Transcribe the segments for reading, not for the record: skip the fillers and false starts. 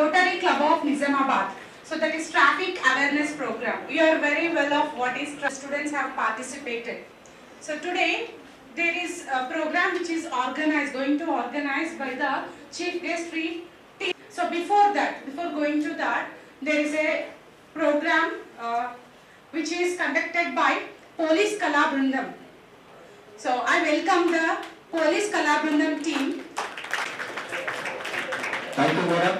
Rotary Club of Nizamabad. So that is traffic awareness program. We are very well of what is students have participated. So today there is a program which is going to organize by the chief guest free team. So before going to that, there is a program which is conducted by Police Kala Brindam. So I welcome the Police Kala Brindam team. Thank you, madam.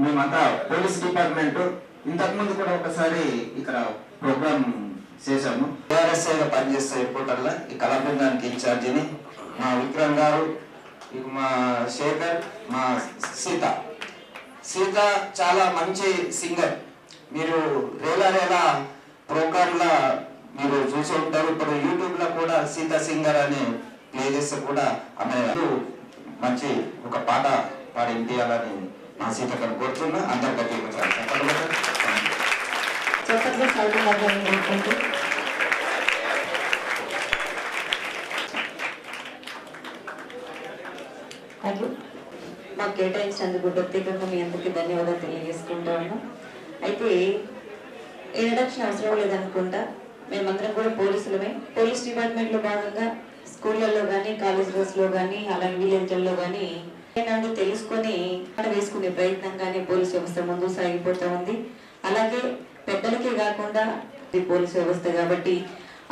మేమంతా police department ఇంతకుముందు కూడా ఒకసారి ఇక్కడ programme చేశాము. ఏఆర్ఎస్ఐగా పనిచేసే రిపోర్టర్ల ఈ కళా బృందానికి ఇన్ఛార్జిని మా విక్రమ్ గారు, మా శేఖర్, మా సీత చాలా మంచి సింగర్. మీరు రేలా ప్రోగ్రాంలో మీరు చూసి ఉంటారు. ఇప్పుడు యూట్యూబ్లో కూడా సీత సింగర్ అని ప్లే చేస్తే కూడా ఆమె మంచి ఒక పాట పాడి ఇంటియాలని మా సీత గారు కోరుతున్నా. అందరికీ మాకు కేటాయించినందుకు ప్రత్యేకంగా మీ అందరికీ ధన్యవాదాలు తెలియజేసుకుంటా ఉన్నాం. అయితే ఇంట్రడక్షన్ అవసరం లేదనుకుంటా. మేమందరం కూడా పోలీసులమే. పోలీస్ డిపార్ట్మెంట్లో భాగంగా స్కూళ్ళల్లో కానీ, కాలేజెస్లో కానీ, అలాగే విలేజ్లలో కానీ ఏంటంటే తెలుసుకొని వేసుకునే ప్రయత్నంగానే పోలీస్ వ్యవస్థ ముందు సాగిపోతూ ఉంది. అలాగే పెద్దలకే కాకుండా పోలీస్ వ్యవస్థ కాబట్టి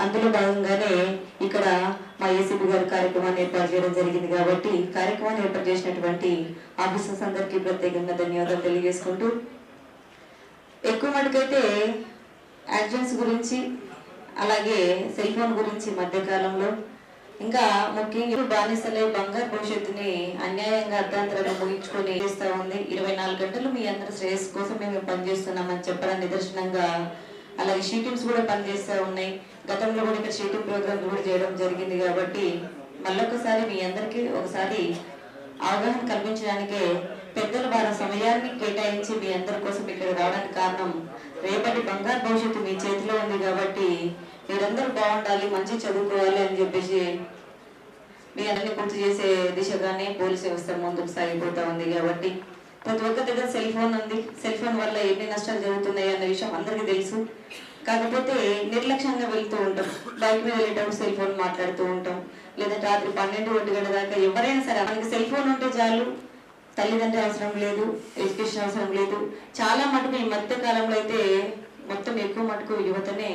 అందులో భాగంగానే ఇక్కడ మా ఏసీపీ గారి కార్యక్రమాన్ని ఏర్పాటు చేయడం జరిగింది. కాబట్టి కార్యక్రమాన్ని ఏర్పాటు చేసినటువంటి ఆఫీసర్స్ అందరికీ ప్రత్యేకంగా ధన్యవాదాలు తెలియజేసుకుంటూ, ఎక్కువ మటుకైతే యాక్సిడెంట్స్ గురించి అలాగే సెల్ ఫోన్ గురించి మధ్యకాలంలో ఇంకా ముఖ్యంగా బానిసలే బంగారు భవిష్యత్తుని అన్యాయంగా అర్ధాంతరంగా ముగించుకొని చేస్తూ ఉంది. 24 గంటలు మీ అందరి శ్రేయస్సు కోసం మేము పనిచేస్తున్నామని చెప్పడానికి నిదర్శనంగా అలాగే షీటింగ్స్ కూడా పనిచేస్తూ ఉన్నాయి. గతంలో కూడా ఇక్కడ షీటింగ్ ప్రోగ్రామ్ కూడా చేయడం జరిగింది. కాబట్టి మళ్ళొకసారి మీ అందరికీ ఒకసారి అవగాహన కల్పించడానికే పెద్దలు వారి సమయాన్ని కేటాయించి మీ అందరి కోసం ఇక్కడ రావడానికి కారణం రేపటి బంగారు భవిష్యత్తు మీ చేతిలో ఉంది. కాబట్టి మీరందరూ బాగుండాలి, మంచి చదువుకోవాలి అని చెప్పేసి మీ అందరినీ పూర్తి చేసే దిశగానే పోలీస్ వ్యవస్థ ముందుకు సాగిపోతా ఉంది. కాబట్టి ప్రతి ఒక్క దగ్గర సెల్ ఫోన్ ఉంది. సెల్ ఫోన్ వల్ల ఎన్ని నష్టాలు జరుగుతున్నాయి అన్న విషయం అందరికీ తెలుసు. కాకపోతే నిర్లక్ష్యంగా వెళ్తూ ఉంటాం. బైక్ మీద వెళ్ళేటప్పుడు సెల్ ఫోన్ మాట్లాడుతూ ఉంటాం. లేదంటే రాత్రి 12-1 గంట దాకా ఎవరైనా సరే మనకి సెల్ ఫోన్ ఉంటే చాలు, తల్లిదండ్రులు అవసరం లేదు, ఎడ్యుకేషన్ అవసరం లేదు. చాలా మటుకు ఈ మధ్య కాలంలో అయితే మొత్తం ఎక్కువ మటుకు యువతనే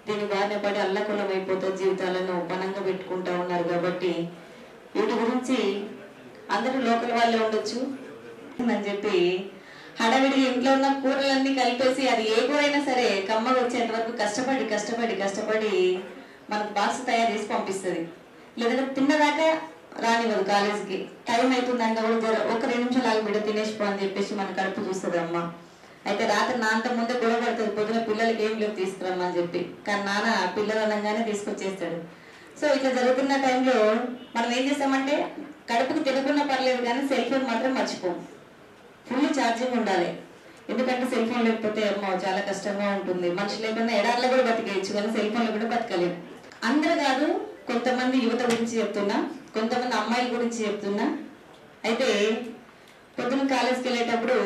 దీని బారిన పడి అల్లకొల్లం అయిపోతే జీవితాలను పనంగా పెట్టుకుంటా ఉన్నారు. కాబట్టి వీటి గురించి అందరూ లోకల్ వాళ్ళే ఉండొచ్చు అని చెప్పి హడావిడిగా ఇంట్లో ఉన్న కూరలన్నీ కలిపేసి అది ఏ కూరైనా సరే కమ్మగా వచ్చేంత వరకు కష్టపడి మనకు బాక్స్ తయారు చేసి పంపిస్తుంది. లేదంటే తిన్నదాకా రానివ్వదు. కాలేజీకి టైం అవుతుందంటే కూడా ఒక 2 నిమిషాలు ఆగి బిడ్డ తినేసిపో అని చెప్పేసి మన కడుపు చూస్తుంది అమ్మ. అయితే రాత్రి నాన్నతో ముందే గొడవ పడుతుంది, పొద్దున పిల్లలకి ఏం లేవు తీసుకురమ్మని చెప్పి. కానీ నాన్న పిల్లలు అనగానే తీసుకొచ్చేస్తాడు. సో ఇట్లా జరుగుతున్న టైంలో మనం ఏం చేస్తామంటే కడుపుకి తినకున్నా పర్లేదు కానీ సెల్ ఫోన్ మాత్రం మర్చిపోము. ఫుల్ ఛార్జింగ్ ఉండాలి. ఎందుకంటే సెల్ ఫోన్ లేకపోతే అమ్మో చాలా కష్టంగా ఉంటుంది. మనిషి లేకుండా ఎడార్లో కూడా బతికేయచ్చు కానీ సెల్ ఫోన్లో కూడా బతకలేము. అందరూ కాదు, కొంతమంది యువత గురించి చెప్తున్నా, కొంతమంది అమ్మాయిల గురించి చెప్తున్నా. అయితే పొద్దున కాలేజ్కి వెళ్ళేటప్పుడు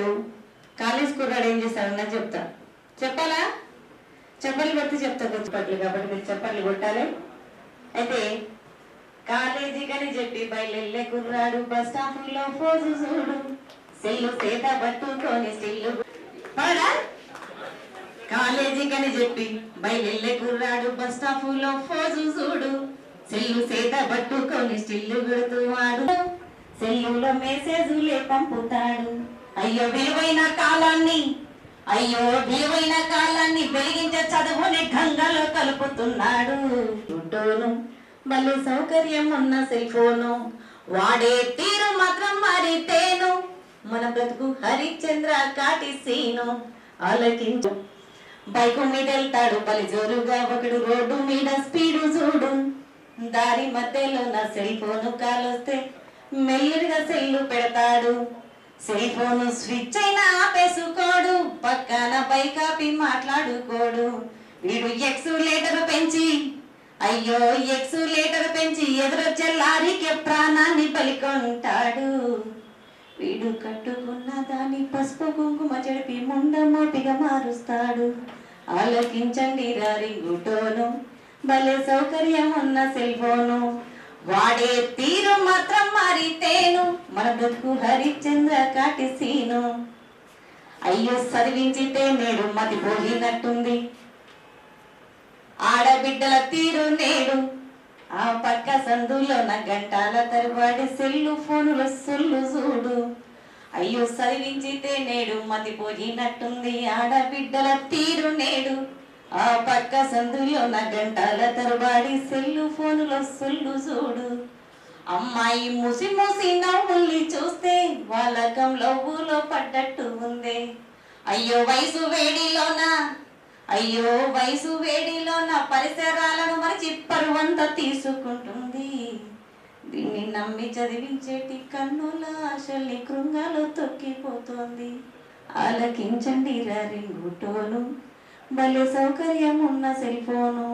కాలేజ్ కుర్రాడు ఏం చేస్తాడని చెప్తా. చెప్పాలా? చప్పట్లు కొడితే చెప్తారు చప్పట్లు. కాబట్టి మీరు చప్పట్లు కొట్టాలి. అయితే కాలేజీకని చెప్పి బయలుళ్ళే కుర్రాడు బస్ స్టాప్ లో ఫోజు చూడు, సెల్లు సేత పట్టుకొని స్టిల్లు పాడా. కాలేజీకని చెప్పి బయలుళ్ళే కుర్రాడు బస్ స్టాప్ లో ఫోజు చూడు, సెల్లు సేత పట్టుకొని స్టిల్లు కొడుతువాడు, సెల్లులో మెసేజులే పంపుతాడు. అయ్యో విలువైన కాలాన్ని వెలిగించే చదువుని గంగలో కలుపుతున్నాడు. ఫోటోను మళ్ళీ సౌకర్యం ఉన్న సెల్ ఫోను వాడే తీరు మాత్రం మారితేను మన బ్రతుకు హరిశ్చంద్ర కాటి సీను. ఆలకించు బైకు మీద వెళ్తాడు బలి జోరుగా ఒకడు, రోడ్డు మీద స్పీడు చూడు, దారి మధ్యలో నా సెల్ ఫోను కాలొస్తే మెల్లిగా సెల్లు పెడతాడు. సెల్ ఫోన్ స్విచ్ అయినా ఆపేసుకోడు, పక్కన బైక్ ఆపి మాట్లాడుకోడు. వీడు ఎక్సులేటర్ పెంచి ఎదురొచ్చే లారీకి ప్రాణాన్ని పలికొంటాడు. వీడు కట్టుకున్న దాని పసుపు కుంకుమ చెడిపి ముండమోపిగా మారుస్తాడు. ఆలోకించండి రింగుటోను, భలే సౌకర్యం ఉన్న సెల్ ఫోను. వాడే తీరు మాత్రం మారితేను మన బ్రతుకు హరిశ్చంద్ర కాటిసీను. అయ్యో చదివించితే నేడు మతి పోయినట్టుంది, ఆడబిడ్డల తీరు నేడు. ఆ పక్క సందులోన గంటల తరబడి సెల్లు ఫోనుల సొల్లు చూడు. అయ్యో చదివించితే నేడు మతి పోయినట్టుంది, ఆడబిడ్డల తీరు నేడు. ఆ పక్క సందులోన గంటల తరబడి సెల్లు ఫోనుల సొల్లు చూడు. అమ్మాయి ముసి ముసి నవ్వుల్ని చూస్తే వాళ్ళకంలో ఊలో పడ్డట్టు ఉంది. అయ్యో వయసు వేడిలోన పరిసరాలను మరిచి పరువంతా తీసుకుంటుంది. దీన్ని నమ్మి చదివించేటి కన్నుల ఆశల్ని కృంగాలో తొక్కిపోతుంది. ఆలకించండి రింగుటోను, భలే సౌకర్యం ఉన్న సెల్ ఫోను.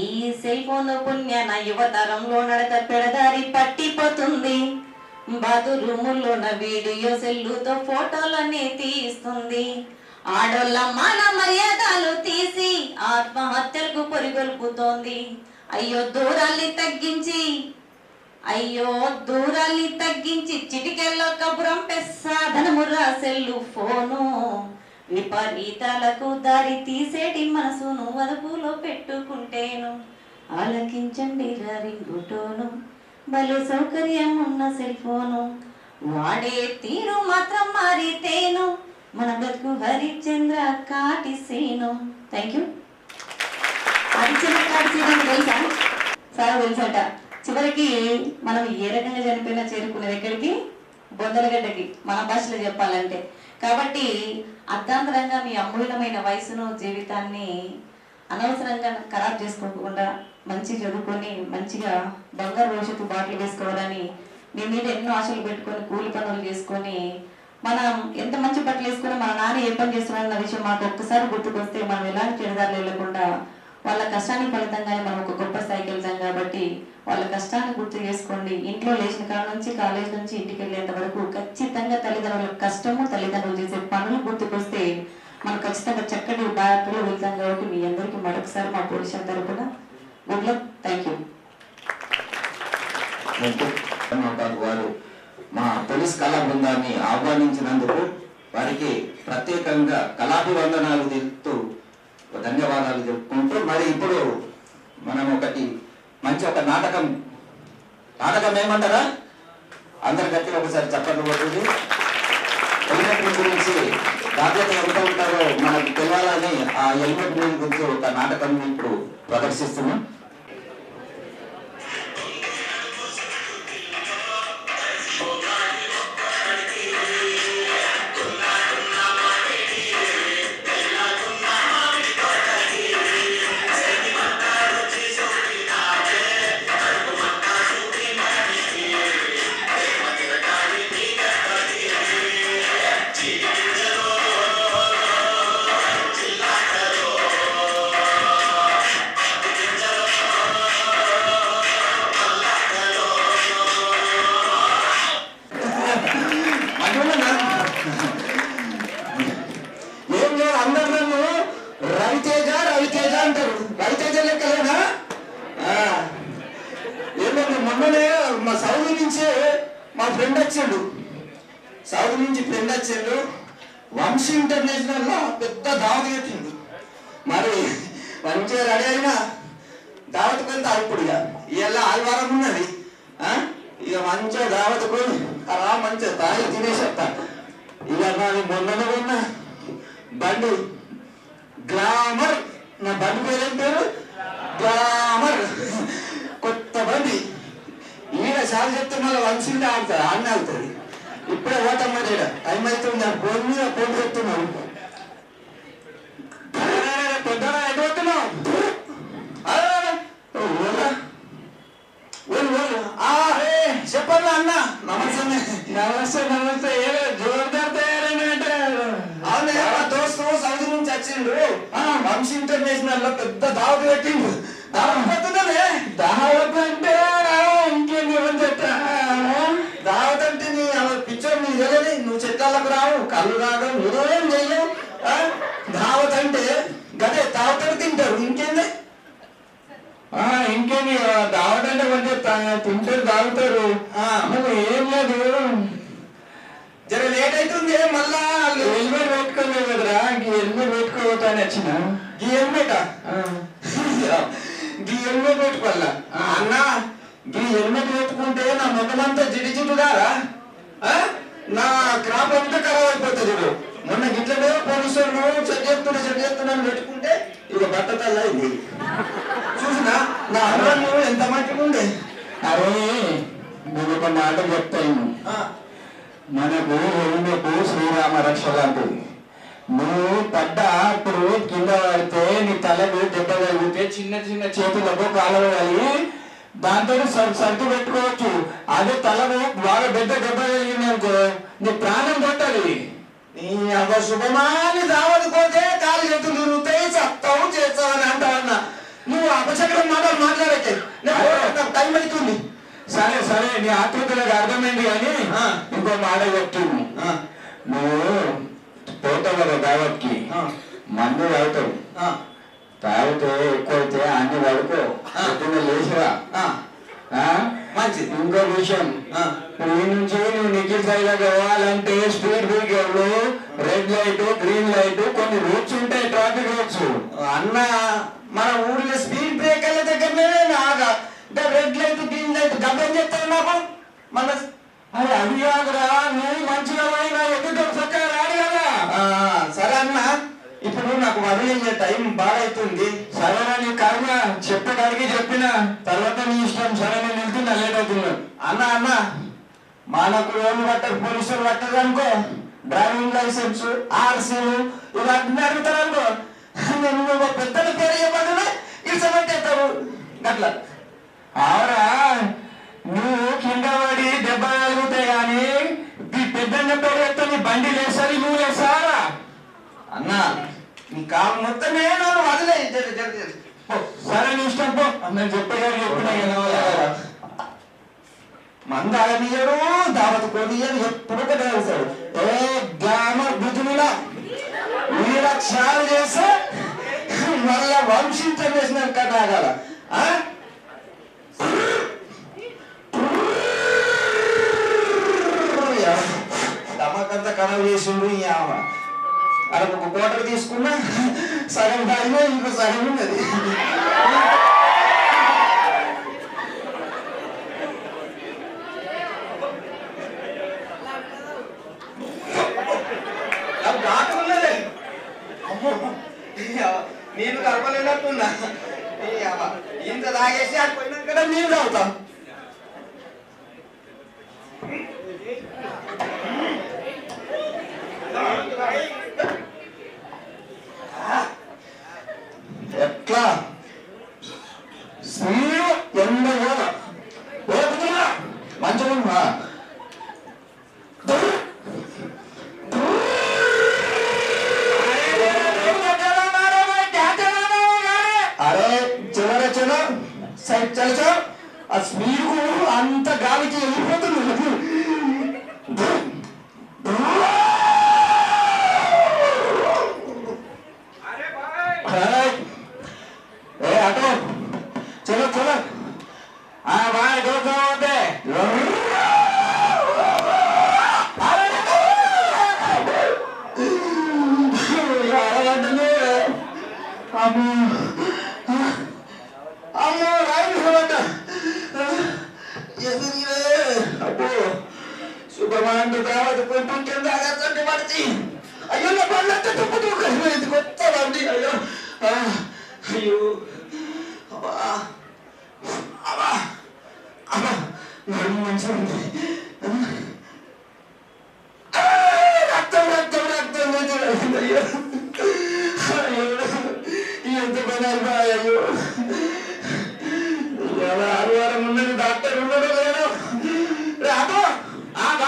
ఈ సెల్ ఫోన్ పుణ్యాన యువతరంలో నడక పెడదారి పట్టిపోతుంది. బాత్రూముల్లోన వీడియో సెల్లుతో ఫోటోలన్నీ తీస్తుంది. ఆడోళ్ళ మాన మర్యాదలు తీసి ఆత్మహత్యలకు పొరిగొల్పుతోంది. అయ్యో దూరాల్ని తగ్గించి చిటికెల్లో కబురం సాధనమురా సెల్లు ఫోను. విపరీతాలకు దారి తీసేటి మనసును వదుపులో పెట్టుకుంటేను. ఆలకించండి రింగుటోను, భలే సౌకర్యం ఉన్న సెల్ ఫోను. వాడే తీరు మాత్రం మారితేను మన బ్రతుకు హరిశ్చంద్ర కాటిసీను. Thank you. హరిశ్చంద్ర కాటిసీను తెలుసా? చాలా తెలుసట. చివరికి మనం ఏ రకంగా చనిపోయినా చేరుకునేది ఎక్కడికి? బొందలగడ్డకి, మన భాషలో చెప్పాలంటే. కాబట్టి అర్ధాంతరంగా మీ అమూల్యమైన వయసును జీవితాన్ని అనవసరంగా ఖరాబ్ చేసుకోకుండా మంచి చదువుకొని మంచిగా బంగారు భవిష్యత్తు బాటలు వేసుకోవాలని మీ మీద ఎన్నో ఆశలు పెట్టుకొని కూలి పనులు చేసుకొని మనం ఎంత మంచి బట్టలు వేసుకుని మన నాన్న ఏ పని చేస్తున్నారన్న విషయం మాకు ఒక్కసారి గుర్తుకొస్తే మనం ఎలాంటి చెడుదారులు వెళ్ళకుండా వాళ్ళ కష్టానికి ఫలితంగానే మనం ఒక గొప్ప స్థాయికి వెళ్తాం. కాబట్టి వాళ్ళ కష్టాన్ని గుర్తు చేసుకోండి. ఇంట్లో లేచిన కాడ నుంచి కాలేజ్ నుంచి ఇంటికి వెళ్ళేంత వరకు ఖచ్చితంగా తల్లిదండ్రుల కష్టము, తల్లిదండ్రులు చేసే పనులు గుర్తుకొస్తే మనం ఖచ్చితంగా చక్కటి బాటలో వెళ్తాం. కాబట్టి మీ అందరికీ మరొకసారి మా పోలీసు తరపున గుడ్ లక్. Thank you. వారు మా పోలీస్ కళా బృందాన్ని ఆహ్వానించినందుకు వారికి ప్రత్యేకంగా కళాభివందనాలు తెలుపుతూ ధన్యవాదాలు చెప్పుకుంటూ, మరి ఇప్పుడు మనం ఒక నాటకం ఏమంటారా? అందరి గట్టిగా ఒకసారి చెప్పండి. కొడుతుంది హెల్మెట్ గురించి బాధ్యత ఎంత ఉంటారో మనకు తెలియాలని ఆ హెల్మెట్ గురించి ఒక నాటకం ఇప్పుడు ప్రదర్శిస్తున్నాం. రవితేజ అంటారు. రవితేజ లెక్కలేనా? ఏమన్నా మొన్ననే మా సౌదీ నుంచి మా ఫ్రెండ్ వచ్చాడు. వంశీ ఇంటర్నేషనల్ లో పెద్ద దావత్ పెట్టిండు. మరి మంచిగా రెడీ అయినా దావత్ వెళ్తా. ఇప్పుడు ఇవాళ ఆదివారం ఉన్నది. ఇక మంచిగా దావత్కు అలా మంచిగా తాగి తినేసేస్తా. ఇక నాది మొన్ననే ఉన్న బండి గ్లామర్. నా బండి పేరేం పేరు? గ్లామర్. కొత్త బండి. ఈయన చాలా చెప్తే మళ్ళీ వంశీనే ఆడుతుంది, ఆడనే ఆడుతుంది. ఇప్పుడే ఓటమ్మ చేయడం టైం అవుతుంది. ఫోన్ మీద ఫోన్ చెప్తున్నావు. పొద్దున ఎటువస్తున్నావు? చెప్పండి అన్న. నమస్తే. జోర్దార్ తయారైనట్టు. అవునే, మా దోస్తు సౌదీ నుంచి వచ్చిండు. వంశీ ఇంటర్నేషనల్ లో పెద్ద దావత్ పెట్టిండు. దావతున్నదే. దావత్ అంటే ఇంకేం చెప్ప దావత్ అంటే కళ్ళకు రావు, కళ్ళు తాగం, ఏం చెయ్యం. దావత్ అంటే గదే తాగుతారు తింటారు, ఇంకేంది? ఇంకేమి దావత్ అంటే కొంచెం తింటారు తాగుతారు. నువ్వు ఏం లేదు, జర లేట్ అవుతుంది మళ్ళా. హెల్మెట్ పెట్టుకోలేదు కదరా, హెల్మెట్ పెట్టుకోవటాని వచ్చిన. ఈ హెల్మెట్ ఈ హెల్మెట్ పెట్టుకోవాలా అన్న? ఈ హెల్మెట్ పెట్టుకుంటే నా ముఖమంతా జిడ్డు కారా? నా క్రాప్ అంతా ఖరాబ్ అయిపోతుంది. మొన్న గిట్లనే పోలీసులు చెక్ చేస్తున్నాను పెట్టుకుంటే ఇక బట్టతల్లా ఇది చూసినా నా అన్నం ఎంత మంచిగా ఉండే. అరే నేను ఒక మాట చెప్తాను, మనకు హెల్మెట్ శ్రీరామ రక్ష లాంటిది. నువ్వు పడ్డా అప్పుడు కింద పడితే నీ తలకు దెబ్బ తగిలితే చిన్న చిన్న చేతులకు కాళ్ళకు కలిగి దాంతో సర్దు పెట్టుకోవచ్చు. అదే తలకు బాగా పెద్ద దెబ్బ తగిలింది అనుకో, నీ ప్రాణం కొట్టాలి. నీ శుభమాని దావదుకోతే కాలు చేతులు తిరుగుతాయి, చెప్తావు చేస్తావు అని అంటావన్నా. నువ్వు అపశకరం మాటలు మాట్లాడకే, నాకు టైం అవుతుంది. సరే సరే, నీ ఆతృతలకు అర్థమైంది కానీ ఇంకో మాట చెప్తుంది. నువ్వు పోతావు కదా దావత్కి, మందు తాగుతావు. తాగితే ఎక్కువైతే అన్ని పడుకో, పొద్దున్న లేచిరా. మంచిది. ఇంకో విషయం, ఈ నుంచి నువ్వు నిఖిల్ సైడ్కి పోవాలంటే స్పీడ్ బ్రేకర్లు, రెడ్ లైట్, గ్రీన్ లైట్, కొన్ని రూట్స్ ఉంటాయి, ట్రాఫిక్ రూట్స్. అన్న మన ఊర్లో స్పీడ్ బ్రేకర్ల దగ్గరనే నాగా రెడ్ లైట్ గ్రీన్ లైట్ గబ్బం చెప్తారు నాకు. మన అది అది కాదురా, నువ్వు మంచిగా పోయినా ఎదుటి చక్కగా రాడు కదా. సరే అన్న, ఇప్పుడు నాకు వదిలే టైం బాగా అవుతుంది. సరేనా, నీ కర్మ చెప్పడానికి చెప్పిన తర్వాత నీ ఇష్టం. సరే నేను వెళ్తున్నా, లేట్ అవుతున్నా. అన్న మనకు ఏమి పట్టరు, పోలీసులు పట్టరు అనుకో, డ్రైవింగ్ లైసెన్స్, ఆర్సీలు ఇవన్నీ అడుగుతారు అనుకో, నేను పెద్దల పేరు చెప్పకుండా ఇష్టపెట్టేస్తారు అట్లా. ఆరా నువ్వు కింద పడి దెబ్బ తగులుతాయి కానీ పెద్ద పేరు చెప్తే నీ బండి లేసారి నువ్వు లేసారా? అన్న నీ కాలు మొత్తమే నన్ను వదిలే. సరే నీ ఇష్టం పో, నేను చెప్పేవారు చెప్పినా కదా. మంద అగనీయడు, దావత్ కొనియడు, ఎప్పుడు కట్టాడు. ఏ గ్లామర్ బుద్ధులా వీర క్షాలు చేస్తే మళ్ళా వంశించేసిన కట్టాగల. దమకంతా ఖరాబ్ చేసిండు. అలా ఒక కోటర్ తీసుకున్నా సగం టైమే, ఇంకో సగం ఉన్నది. నేను కలపలేనట్టున్నా. ఇంత తాగేసి అడిపోయినాక నీళ్ళు తాగుతాం. ఎట్లా స్పీడ్ ఎండ మంచిగా అరే చలో చలో సైడ్ చలో. ఆ స్పీడ్ అంత గాలికి వెళ్ళిపోతుంది. ఏ ఆటో చలో చలో. బాయ్ దోతే అమ్మో రాయిట అబ్బో శుభమాండు దావత్ కొంచెం కింద చట్టి పడిచి అయ్యో నా పళ్ళంతా తుప్పుతూ కలిపి కొత్తదండి. అయ్యో అయ్యో అబ్బా అబ్బా అబ్బా నడుము మంచిగా ఉంది. రక్తం రక్తం రక్తం అయ్యో అయ్యో ఎంత పని అయ్యో. ఆదివారం ఉన్నది, డాక్టర్ ఉన్నాడు లేడు. ఆటో ఆటో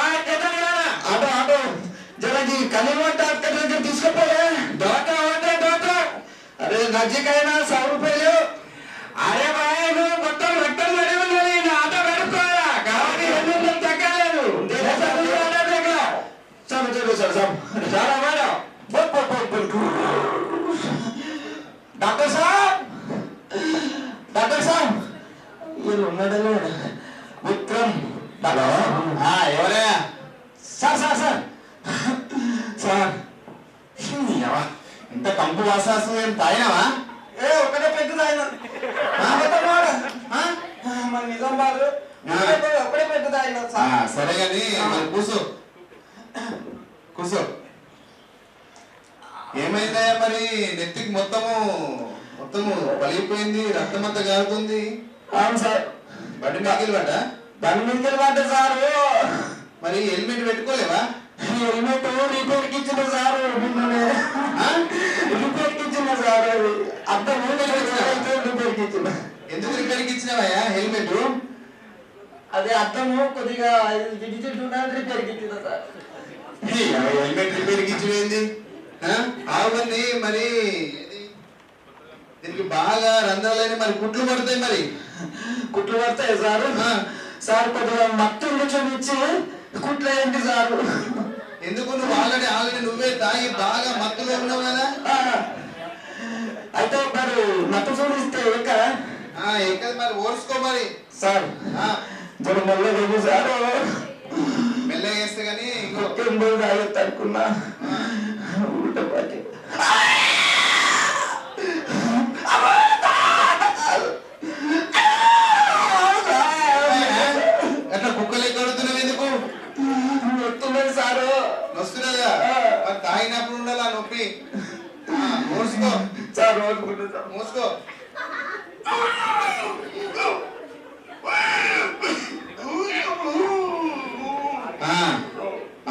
ఆటో జరగి కలిమ డాక్టర్ దగ్గర తీసుకుపోయే. డాక్టర్ అరే నజ్జికైనా 100 రూపాయలు. అరే బాయ్ నువ్వు మొత్తం రక్తం పడి ఉన్నది, నా ఆటో పెట్టుకోవాలా కాబట్టి 200 తగ్గలేదు. Sama terus sama. Cara mana? Doctor saab doctor saab వీళ్ళు ఉన్నాడో విక్రమ్ ఎవరే సార్ సార్ సార్ సార్ ఇంత కంపు వాసాసు ఏం తాగినావా ఒకటే పెద్ద తాగినా మన నిజామాబాద్ ఒకటే పెద్ద తాగినా సరే కానీ మరి కూర్చో కూర్చో ఏమైందా మరి నెత్తికి మొత్తము పలిగిపోయింది రక్తం అంతా కారుతుంది అవును సార్ బండి మీదకి పడ్డా సారు మరి హెల్మెట్ పెట్టుకోలేవా హెల్మెట్ రిపేర్కి ఇచ్చిన సారు రిపేర్కి ఇచ్చిన సార్ అది అర్థం రిపేర్కి ఇచ్చిన ఎందుకు రిపేర్కి ఇచ్చినావయ్యా హెల్మెట్ అదే అర్థము కొద్దిగా రిపేర్కి ఇచ్చిన సార్ హెల్మెట్ రిపేర్కి ఇచ్చిపోయింది ఆవుని మరి దీనికి బాగా రంధ్రాలైన మరి కుట్లు పడతాయి మరి కుట్లు పడతాయి సార్ సార్ కొద్దిగా మత్తులు చూపించి కుట్లు ఏంటి సార్ ఎందుకు నువ్వు ఆల్రెడీ నువ్వే తాగి బాగా మత్తులో ఉన్నావు కదా అయితే మరి మత్తు చూపిస్తే ఎక్కదు మరి ఓర్చుకో మరి సార్ మెల్లగా సార్ మెల్లగా వేస్తే కానీ ఇంకొక తాగొద్దు అనుకున్నా అట్లా కుక్కలు ఎక్కడుతున్నావు ఎందుకు నొత్తున్నది సారు నొస్తున్నదా మరి తాగినప్పుడు ఉండాలా నొప్పి మోసుకో సార్ మోసుకో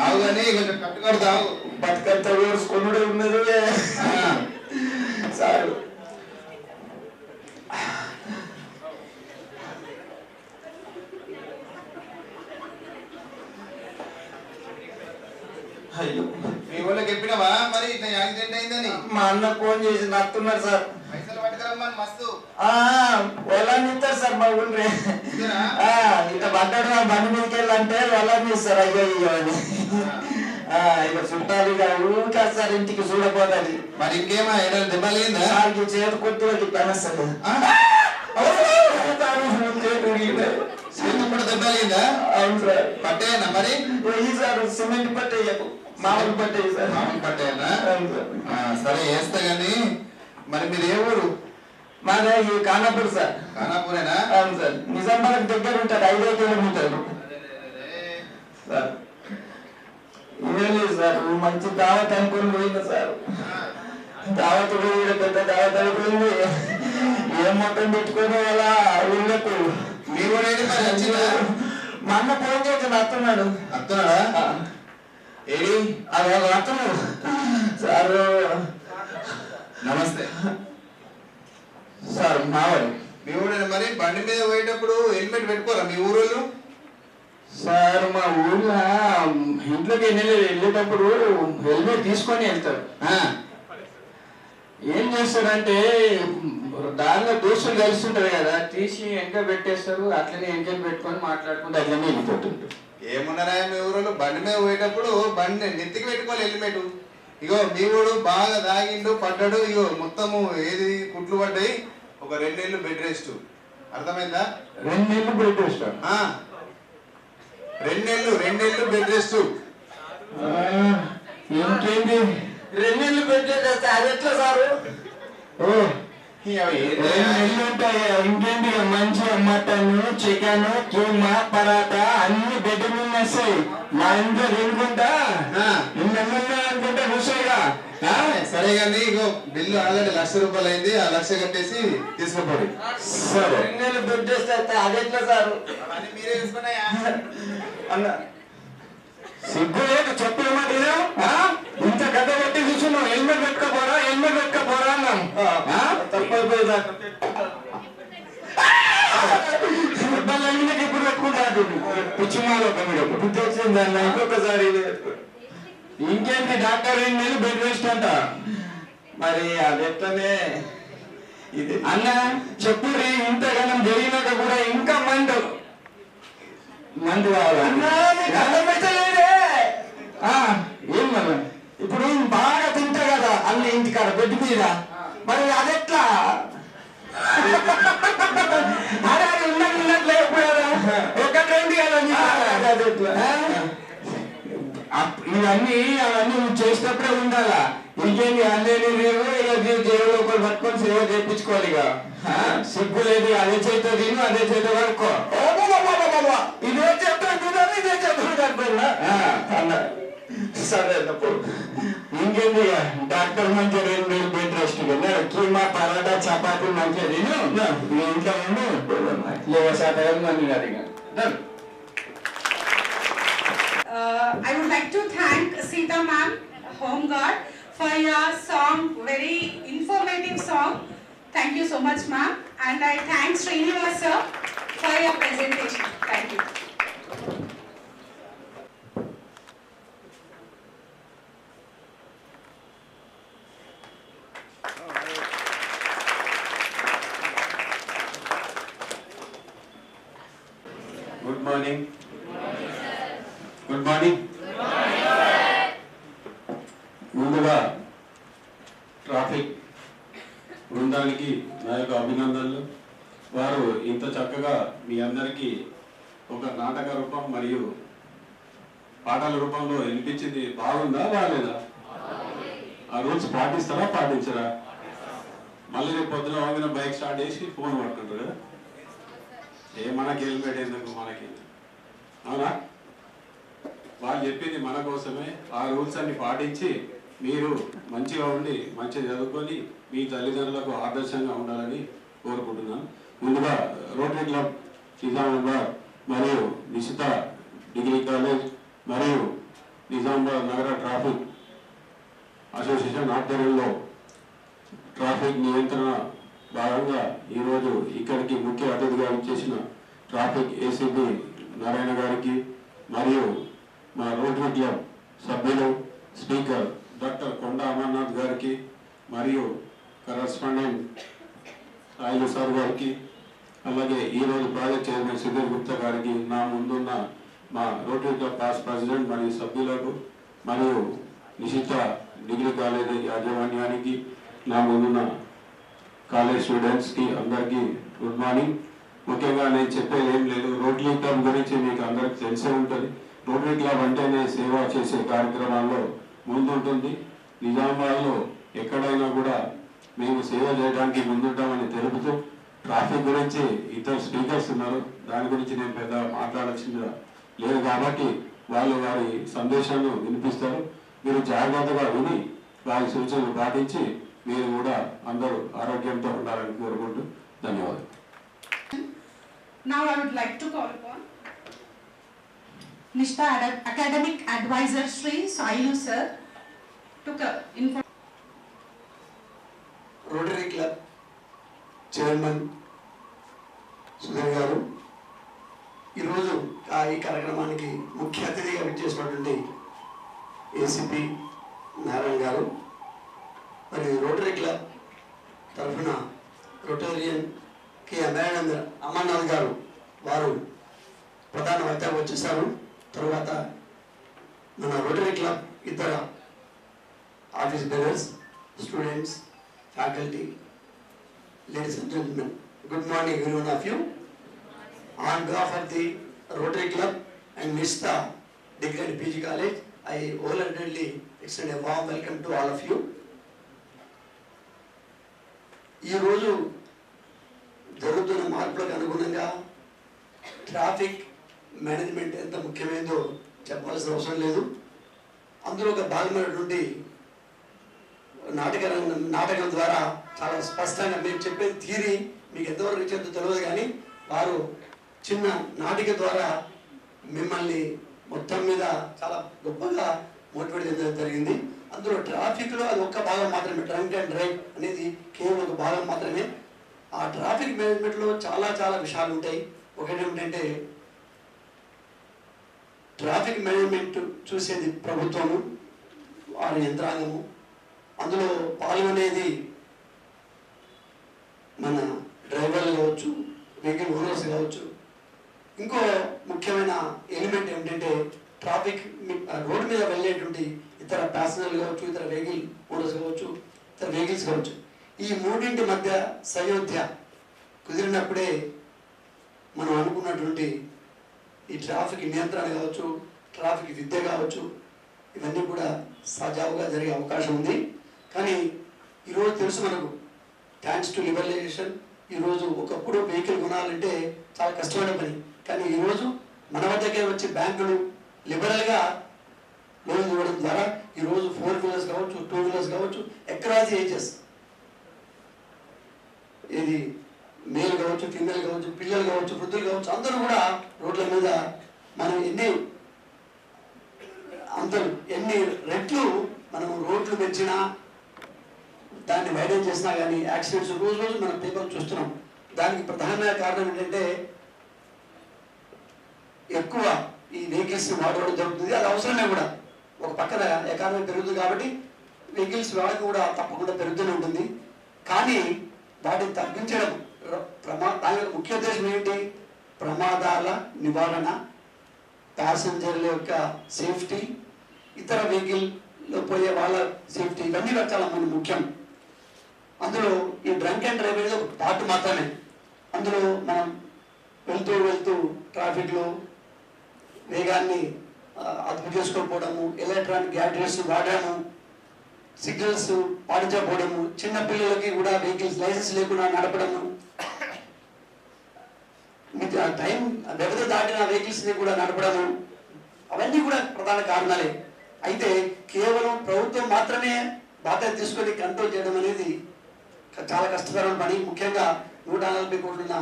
ఆవు కానీ కొంచెం కట్టుకడతావు బతుకంతా వేసుకున్నాడే ఉన్నది సార్ అయ్యో మీ వాళ్ళకి చెప్పినావా మరి ఇట్లా యాక్సిడెంట్ అయిందని మా అన్న ఫోన్ చేసి నడుతున్నారు సార్ పైసలు పట్టుకురమ్మని మస్తు వాళ్ళని ఇస్తారు సార్ మా ఊళ్ళో ఇట్లా పడ్డాడు బండి మీదకి వెళ్ళంటే వాళ్ళని ఇస్తారు అయ్యో అయ్యో అని ఇక చుట్టాలు ఇక ఊరికే సార్ ఇంటికి చూడపోతుంది మరి ఇంకేమా ఏదైనా దెబ్బలేదా వాళ్ళకి చేతి కొద్దిగా పెనస్తుంది చేతి కూడా దెబ్బలేదా అవును సార్ పట్టేయనా మరి సార్ సిమెంట్ పట్టేయకు మామూలు పట్టేయి సార్ మామూలు పట్టేయనా సరే వేస్తా గానీ మరి మీరు ఏ ఊరు మాది ఖానాపూర్ సార్ ఖానాపూరేనా అవును సార్ నిజామాబాద్ దగ్గర ఉంటారు 5 కిలోమీటర్లు సార్ ఇదే లేదు సార్ మంచి దావత్ అనుకుని పోయింది సార్ దావత్ కూడా పెద్ద దావత్ అయిపోయింది ఏం మొత్తం పెట్టుకుని అలా ఊళ్ళకు మీరు కూడా మరి వచ్చిందా మా అన్న ఫోన్ చేసి అత్తున్నాడా ఏడి అది అత్తను సార్ నమస్తే సార్ మావాడు మీ ఊరు మరి బండి మీద పోయేటప్పుడు హెల్మెట్ పెట్టుకోరా మీ ఊరు సార్ మా ఊర్లో ఇంట్లోకి వెళ్ళేటప్పుడు హెల్మెట్ తీసుకొని వెళ్తారు ఏం చేస్తారంటే దానిలో దోస్తులు కలిసి ఉంటారు కదా తీసి వెనక పెట్టేస్తారు అట్లనే వెనక పెట్టుకొని మాట్లాడుకుంటే అట్లనే వెళ్ళిపోతుంటారు ఏమున్నారా మీ ఊరు బండి మీద పోయేటప్పుడు బండి నెత్తికి పెట్టుకోవాలి హెల్మెట్ ఇగో మీ ఊడు బాగా తాగిండు పడ్డాడు ఇగో మొత్తము ఏది కుట్లు పడ్డాయి ఒక 2 నెలలు బెడ్ రెస్ట్ అర్థమైందా 2 నెలలు బెడ్ రెస్ట్ 2 నెలలు బెడ్ రెస్ట్ ఇంకేంటి 2 నెలలు బెడ్ రెస్ట్ అది ఎట్లా సారు ఇంకేంటి మంచిగా మటన్ చికెన్ కీమా పరాటా అన్ని బెడ్ మీద వస్తాయి మా ఇంట్లో తినుకుంటా అనుకుంటా కూర్చోగా సరే కానీ ఇగో బిల్లు ఆల్రెడీ ₹1,00,000 అయింది ఆ 1,00,000 కట్టేసి తీసుకోపోయి సరే బెడ్ చేస్తే అది ఎట్లా సార్ మీరే తీసుకున్నాయా అన్న సిగ్గు లేదు చెప్పిన మాట ఇంత గడ్డ పెట్టి కూర్చున్నావు హెల్మెట్ పెట్టుకోపోరా అన్నాం తప్పైపోయి సార్ ఇప్పుడు పెట్టుకుంటాడు పిచ్చిమాలో బుద్ధి వచ్చింది అన్న ఇంకొకసారి ఇంకేంటి డాక్టర్ 2 నెలలు బెడ్ రెస్ట్ అంట మరి అది ఎట్లనే ఇది అన్న చెప్పు ఇంతగానం జరిగినాక కూడా ఇంకా మందు కావాలి ఇంటికాడ బెడ్ మీద మరి అదెట్లా అరే ఉన్నట్టు లేకపోయారా ఒకటి రెండు అవన్నీ చేసినప్పుడే ఉండాలా ఇంకేంటి అన్నీ దేవుడు ఒకరు పట్టుకొని సేవ చేయించుకోవాలి ఇక సిగ్గు లేదు అదే చేత తిను అదే చేత పడుకో ఇదే చెప్తాను ఇదే చెప్తాను అన్న సరే అన్నప్పుడు ఇంకేంటి డాక్టర్ మంచిగా 2 బెడ్ రెస్ట్ కీమా పరాటా చపాతీ మంచిగా తిను మీ ఇంట్లో ఉండు లేవసాటం మంది అడిగా I would like to thank Sita ma'am, Home Guard, for your song, very informative song. Thank you so much ma'am. And I thank Srinivas sir for your presentation. Thank you. Good morning. Good morning. ముందుగా traffic బృందానికి నా యొక్క అభినందనలు. వారు ఇంత చక్కగా మీ అందరికీ ఒక నాటక రూపం మరియు పాటల రూపంలో వినిపించింది. బాగుందా బాగాలేదా? ఆ రూల్స్ పాటిస్తారా పాటించరా? మళ్ళీ రేపు పొద్దున వాగిన బైక్ స్టార్ట్ చేసి ఫోన్ పట్టుకుంటారు కదా. మనకి హెల్మెట్ ఎందుకు మనకి, అవునా? వాళ్ళు చెప్పింది మన కోసమే. ఆ రూల్స్ అన్ని పాటించి మీరు మంచిగా ఉండి మంచిగా చదువుకొని మీ తల్లిదండ్రులకు ఆదర్శంగా ఉండాలని కోరుకుంటున్నాను. ముందుగా రోటరీ క్లబ్ నిజామాబాద్ మరియు నిశిత డిగ్రీ కాలేజ్ మరియు నిజామాబాద్ నగర ట్రాఫిక్ అసోసియేషన్ ఆధ్వర్యంలో ట్రాఫిక్ నియంత్రణ భాగంగా ఈరోజు ఇక్కడికి ముఖ్య అతిథిగా ఇచ్చేసిన ట్రాఫిక్ ఏసీపీ నారాయణ గారికి మరియు మా రోటరీ క్లబ్ సభ్యులు స్పీకర్ డాక్టర్ కొండ అమర్నాథ్ గారికి మరియు కరస్పాండెంట్ సాయిలు సార్ గారికి, అలాగే ఈరోజు ప్రాజెక్ట్ చైర్మన్ సుధీర్ గుప్తా గారికి, నా ముందున్న మా రోటరీ క్లబ్ పాస్ట్ ప్రెసిడెంట్ మరియు సభ్యులకు మరియు నిశిత డిగ్రీ కాలేజీ యాజమాన్యానికి, నా ముందున్న కాలేజ్ స్టూడెంట్స్కి అందరికీ గుడ్ మార్నింగ్. ముఖ్యంగా నేను చెప్పేది ఏం లేదు, రోటరీ క్లబ్ గురించి మీకు అందరికి తెలిసే ఉంటుంది. రోటరీ క్లబ్ అంటేనే సేవ చేసే కార్యక్రమాల్లో ముందుంటుంది. నిజామాబాద్లో ఎక్కడైనా కూడా మేము సేవ చేయడానికి ముందుంటామని తెలుపుతూ, ట్రాఫిక్ గురించి ఇద్దరు స్పీకర్స్ ఉన్నారు, దాని గురించి నేను పెద్ద మాట్లాడాల్సింది లేదు కాబట్టి వాళ్ళు వారి సందేశాన్ని వినిపిస్తారు. మీరు జాగ్రత్తగా విని వారి సూచనలు పాటించి మీరు కూడా అందరూ ఆరోగ్యంతో ఉండాలని కోరుకుంటూ ధన్యవాదాలు. Now I would like to call upon Nishta Academic Advisor Sri Sailu sir to inform. Rotary club chairman Sudheer గారు, ఈరోజు ఈ కార్యక్రమానికి ముఖ్య అతిథిగా విచ్చేసినటువంటి ఏసీపీ నారాయణ గారు, మరి రోటరీ క్లబ్ తరఫున రోటేరియన్ కె అమర్నాథ్ గారు వారు ప్రధాన వక్తగా వచ్చేసారు. తర్వాత మన రోటరీ క్లబ్ ఇతర office bearers, students, faculty, ladies and gentlemen, good morning every one of you. On behalf of the Rotary Club and Nishta Degree and PG College, I wholeheartedly extend a warm welcome to all of you. ఈ రోజు జరుగుతున్న మార్పులకు అనుగుణంగా traffic management ఎంత ముఖ్యమైనదో చెప్పాల్సిన అవసరం లేదు. అందులో ఒక భాగమైనటువంటి నాటకం ద్వారా చాలా స్పష్టంగా మేము చెప్పేది థియరీ మీకు ఎంతవరకు రీచ్ తెలియదు, కానీ వారు చిన్న నాటిక ద్వారా మిమ్మల్ని మొత్తం మీద చాలా గొప్పగా మోటివేట్ చేయడం జరిగింది. అందులో ట్రాఫిక్లో అది ఒక్క భాగం మాత్రమే, డ్రంక్ అండ్ డ్రైవ్ అనేది కేవలం ఒక భాగం మాత్రమే. ఆ ట్రాఫిక్ మేనేజ్మెంట్లో చాలా చాలా విషయాలు ఉంటాయి. ఒకటి ఏమిటంటే ట్రాఫిక్ మేనేజ్మెంట్ చూసేది ప్రభుత్వము, వారి యంత్రాంగము, అందులో పాల్గొనేది మన డ్రైవర్లు కావచ్చు, వెహికల్ ఓనర్స్ కావచ్చు. ఇంకో ముఖ్యమైన ఎలిమెంట్ ఏమిటంటే ట్రాఫిక్ రోడ్డు మీద వెళ్ళేటువంటి ఇతర ప్యాసింజర్లు కావచ్చు, ఇతర వెహికల్ ఓనర్స్ కావచ్చు, వెహికల్స్ కావచ్చు. ఈ మూడింటి మధ్య సయోధ్య కుదిరినప్పుడే మనం అనుకున్నటువంటి ఈ ట్రాఫిక్ నియంత్రణ కావచ్చు, ట్రాఫిక్ విద్య కావచ్చు, ఇవన్నీ కూడా సజావుగా జరిగే అవకాశం ఉంది. కానీ ఈరోజు తెలుసు మనకు, థ్యాంక్స్ టు లిబరలైజేషన్, ఈరోజు ఒకప్పుడు వెహికల్ కొనాలంటే చాలా కష్టమైన పని. కానీ ఈరోజు మన వద్దకే వచ్చి బ్యాంకులు లిబరల్గా లోన్ ఇవ్వడం ద్వారా ఈరోజు 4 వీలర్స్ కావచ్చు, 2 వీలర్స్ కావచ్చు, అక్రాస్ ఏజెస్, ఇది మేల్ కావచ్చు, ఫీమేల్ కావచ్చు, పిల్లలు కావచ్చు, వృద్ధులు కావచ్చు, అందరూ కూడా రోడ్ల మీద మనం ఎన్ని రెట్లు మనం రోడ్లు పెంచినా దాన్ని వైడెన్ చేసినా కానీ యాక్సిడెంట్స్ రోజు రోజు మనం పేపర్ చూస్తున్నాం. దానికి ప్రధాన కారణం ఏంటంటే ఎక్కువ ఈ వెహికల్స్ వాడడం జరుగుతుంది. అది అవసరమే కూడా. ఒక పక్కన ఎకానమీ పెరుగుతుంది కాబట్టి వెహికల్స్ వాడకం కూడా తప్పకుండా పెరుగుతూనే ఉంటుంది. కానీ వాటిని తగ్గించడం దాని ముఖ్య ఉద్దేశం ఏంటి? ప్రమాదాల నివారణ, ప్యాసింజర్ల యొక్క సేఫ్టీ, ఇతర వెహికల్లో పోయే వాళ్ళ సేఫ్టీ, ఇవన్నీ కూడా చాలా ముఖ్యం. అందులో ఈ డ్రంక్ అండ్ డ్రైవ్ అనేది ఒక పార్ట్ మాత్రమే. అందులో మనం వెళ్తూ ట్రాఫిక్లో వేగాన్ని అదుపు చేసుకోకపోవడము, ఎలక్ట్రానిక్ గ్యాడ్జెట్స్ వాడడము, సిగ్నల్స్ పాటించకపోవడము, చిన్న పిల్లలకి కూడా వెహికల్స్ లైసెన్స్ లేకుండా నడపడము, టైం వ్యవధి దాటిన వెహికల్స్ని కూడా నడపడము, అవన్నీ కూడా ప్రధాన కారణాలే. అయితే కేవలం ప్రభుత్వం మాత్రమే బాధ్యత తీసుకొని కంట్రోల్ చేయడం అనేది చాలా కష్టతరమైన పని. ముఖ్యంగా 140 కోట్లున్న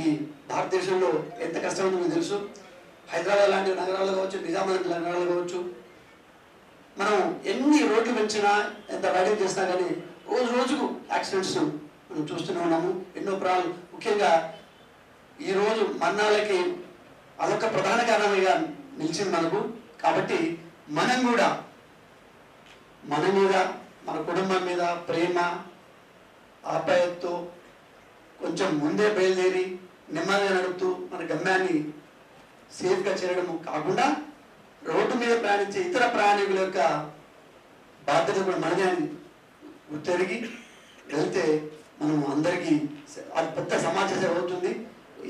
ఈ భారతదేశంలో ఎంత కష్టమో మీకు తెలుసు. హైదరాబాద్ లాంటి నగరాలు కావచ్చు, నిజామాబాద్ నగరాలు కావచ్చు, మనం ఎన్ని రోడ్లు పెంచినా, ఎంత రైడింగ్ చేసినా కానీ రోజుకు యాక్సిడెంట్స్ మనం చూస్తూనే ఉన్నాము. ఎన్నో ప్రాణాలు, ముఖ్యంగా ఈరోజు మరణాలకి అదొక ప్రధాన కారణంగా నిలిచింది మనకు. కాబట్టి మనం కూడా మన మీద, మన కుటుంబం మీద ప్రేమ ఆప్యాయతతో కొంచెం ముందే బయలుదేరి నెమ్మదిగా నడుపుతూ మన గమ్యాన్ని సేఫ్గా చేరడము కాకుండా రోడ్డు మీద ప్రయాణించే ఇతర ప్రయాణికుల యొక్క బాధ్యత కూడా మనదే అని గుర్తెరిగి వెళ్తే మనం అందరికీ అది పెద్ద సమాజ సేవ అవుతుంది.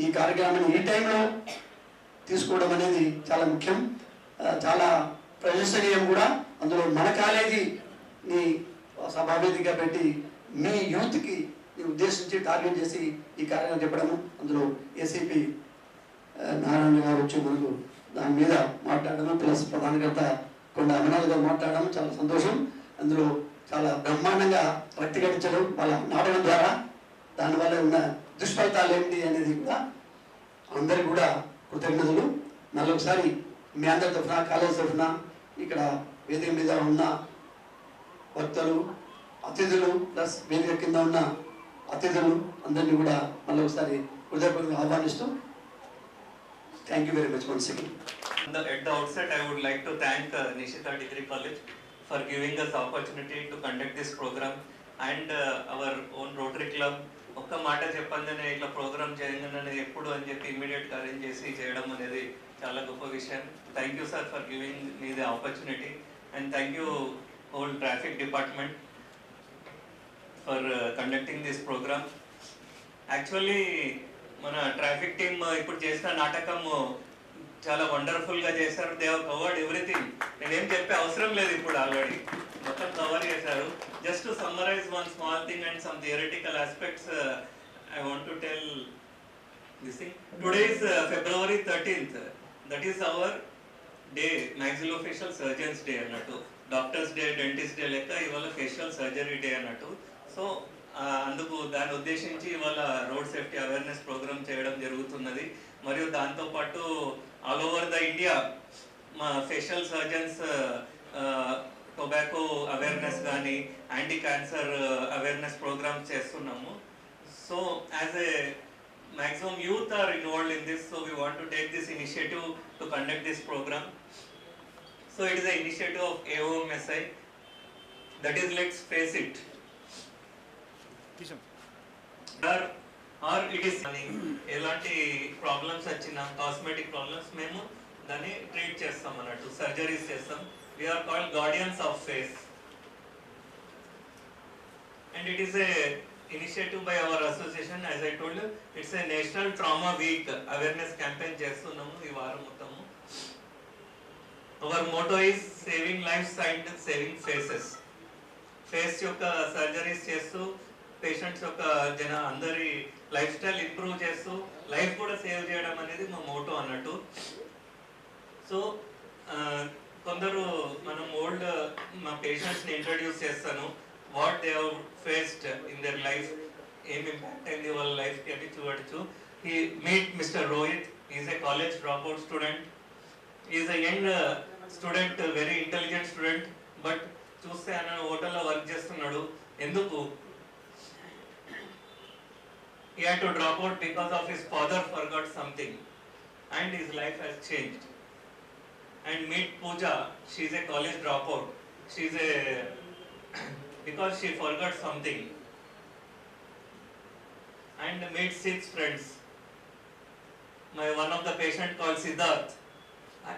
ఈ కార్యక్రమాన్ని ఈ టైంలో తీసుకోవడం అనేది చాలా ముఖ్యం, చాలా ప్రశంసనీయం కూడా. అందులో మన కాలేజీని సభావేదికగా పెట్టి మీ యూత్కి ఉద్దేశించి టార్గెట్ చేసి ఈ కార్యక్రమం చెప్పడము, అందులో ఏసీపీ నారాయణ గారు వచ్చి మనకు దాని మీద మాట్లాడడం, ప్లస్ ప్రధానకర్త కొండ అమర్నాథ్ గారు మాట్లాడడం చాలా సంతోషం. అందులో చాలా బ్రహ్మాండంగా వ్యక్తిగతించడం వాళ్ళ నాటకం ద్వారా దానివల్ల ఉన్న దుష్ఫలితాలు ఏంటి అనేది కూడా అందరికి కూడా కృతజ్ఞతలు. మళ్ళొకసారి మీ అందరి తరఫున, కాలేజ్ తరఫున, ఇక్కడ వేదిక మీద ఉన్న వక్తలు, అతిథులు, ప్లస్ వేదిక కింద ఉన్న అతిథులు అందరినీ కూడా మళ్ళొకసారి హృదయపూర్వకంగా ఆహ్వానిస్తూ thank you very much once again. At the outset, I would like to thank Nishita Degree College for giving us the opportunity to conduct this program and our own Rotary Club. ఒక్క మాట చెప్పంగానే ఇట్లా programme చేయగానే ఎప్పుడు అని చెప్పి ఇమీడియట్గా arrange చేసి చేయడం అనేది చాలా గొప్ప విషయం. Thank you sir for giving me the opportunity and thank you whole traffic department for conducting this programme. Actually మన ట్రాఫిక్ టీమ్ ఇప్పుడు చేసిన నాటకం చాలా వండర్ఫుల్గా చేశారు. They have covered everything. నేనేం చెప్పే అవసరం లేదు, ఇప్పుడు ఆల్రెడీ మొత్తం కవర్ చేశారు. Just to summarize one small thing and some theoretical aspects I want to tell this thing. Today is February 13th. That is our day, maxillofacial surgeons day అన్నట్టు. Doctors day, dentist day లెక్క ఇవాళ facial surgery day అన్నట్టు. So అందుకు దాన్ని ఉద్దేశించి ఇవాళ road safety awareness programme చేయడం జరుగుతున్నది. మరియు దాంతోపాటు ఆల్ ఓవర్ ద ఇండియా మా ఫేషియల్ సర్జన్స్ టొబాకో అవేర్నెస్ కానీ యాంటీ క్యాన్సర్ అవేర్నెస్ ప్రోగ్రామ్స్ చేస్తున్నాము. So as a maximum youth are involved in this, so we want to take this initiative to conduct this program. So it is an initiative of AOMSI, that is let's face it, or it is elanti problems vachina cosmetic problems memu dani treat chestam anattu, surgeries chestam. We are called guardians of face. and it is a initiative by our association. As I told you, it's a National Trauma Week awareness campaign చేస్తున్నాము ఈ వారం మొత్తము. Our motto is saving lives and saving faces. Face యొక్క surgeries చేస్తూ patients యొక్క అందరి life style improve చేస్తూ life కూడా సేవ్ చేయడం అనేది మా మోటో అన్నట్టు. సో కొందరు మనం ఓల్డ్ మా పేషెంట్స్ని ఇంట్రడ్యూస్ చేస్తాను. What they have faced in their life, ఏం ఇంపాక్ట్ అయింది వాళ్ళ లైఫ్కి అని చూడొచ్చు. ఈ meet mister Rohit, is a college drop out student. Is a young student, very intelligent student. But చూస్తే ఆయన హోటల్లో వర్క్ చేస్తున్నాడు. ఎందుకు? he had to drop out because of his father forgot something and his life has changed. And meet Pooja, she is a college dropout. She is a because she forgot something. And meet 6 friends. One of the patient called Siddharth.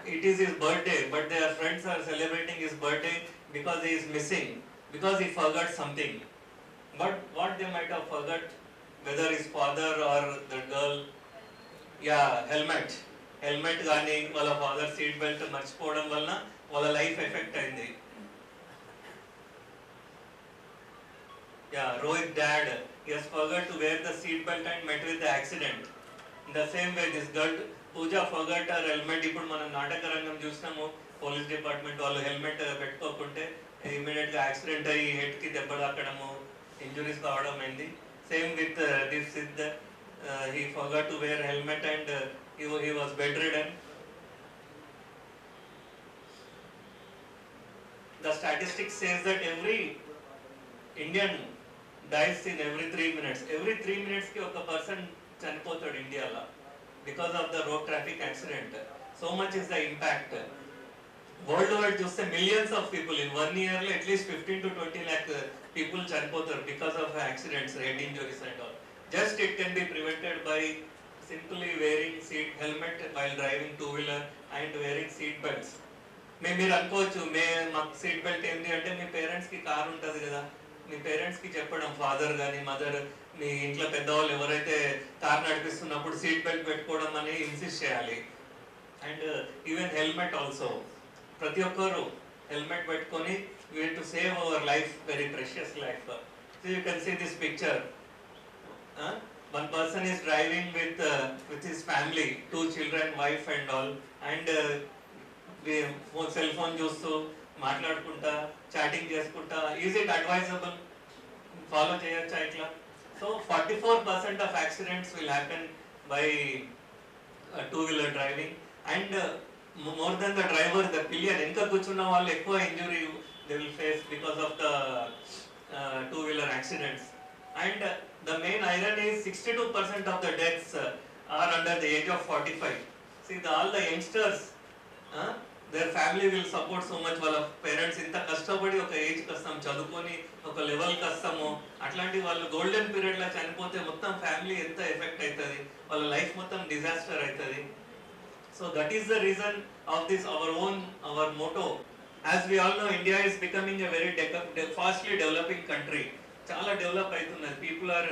It is his birthday, but their friends are celebrating his birthday because he is missing, because he forgot something. But what they might have forgot, whether his father or the girl, helmet గానీ వాళ్ళ father seat belt మర్చిపోవడం వలన వాళ్ళ life effect అయింది. Rohit dad, he has forgot to wear the seat belt and met with the accident. In the same way, this girl Pooja forgot her helmet. ఇప్పుడు మనం నాటక రంగం చూసినాము, పోలీస్ డిపార్ట్మెంట్ వాళ్ళు హెల్మెట్ పెట్టుకోకుంటే ఇమీడియట్ గా accident అయ్యి head కి దెబ్బ తాకడము, ఇంజురీస్ కావడం అయింది. Same with this Siddha, he forgot to wear helmet and he was bedridden. The statistics says that every Indian dies in every 3 minutes. Every 3 minutes ki oka person chanipothadu India la because of the road traffic accident. So much is the impact. Worldwide చూస్తే millions of people in 1 year లో at least 15 to 20 lakh people చనిపోతారు because of accidents, head injuries and all. Just it can be prevented by simply wearing helmet while driving 2-wheeler and wearing seat belts. మీరు అనుకోవచ్చు, మాకు seat belt ఏంటి అంటే మీ పేరెంట్స్కి car ఉంటుంది కదా, మీ పేరెంట్స్కి చెప్పడం, ఫాదర్ కానీ మదర్, మీ ఇంట్లో పెద్దవాళ్ళు ఎవరైతే కార్ నడిపిస్తున్నప్పుడు సీట్ బెల్ట్ పెట్టుకోవడం అని ఇన్సిస్ట్ చేయాలి. అండ్ ఈవెన్ హెల్మెట్ ఆల్సో, ప్రతి ఒక్కరు హెల్మెట్ పెట్టుకొని we have to save our life, very precious life. So you can see this picture. One person is driving with his family, 2 children, wife and all, and cell phone చూస్తూ మాట్లాడుకుంటా chatting చేసుకుంటా. Is it advisable? Follow చేయొచ్చా ఇట్లా? So 44% of accidents will happen by 2-wheeler driving, and more than the driver, the pillion వెనక కూర్చున్న వాళ్ళు ఎక్కువ injury they will face because of the 2-wheeler accidents. And the main irony is 62% of the deaths are under the age of 45. See, all the youngsters, their family will support so much. వాళ్ళ parents ఇంత కష్టపడి ఒక age కస్తాం, చదువుకొని ఒక level కస్తాము, అట్లాంటి వాళ్ళు golden period లో చనిపోతే మొత్తం ఫ్యామిలీ ఎంత ఎఫెక్ట్ అవుతుంది, వాళ్ళ లైఫ్ మొత్తం డిజాస్టర్ అవుతుంది. So that is the reason of this our motto. As we all know, India is becoming a very fastly developing country. చాలా డెవలప్ అవుతున్నది. People are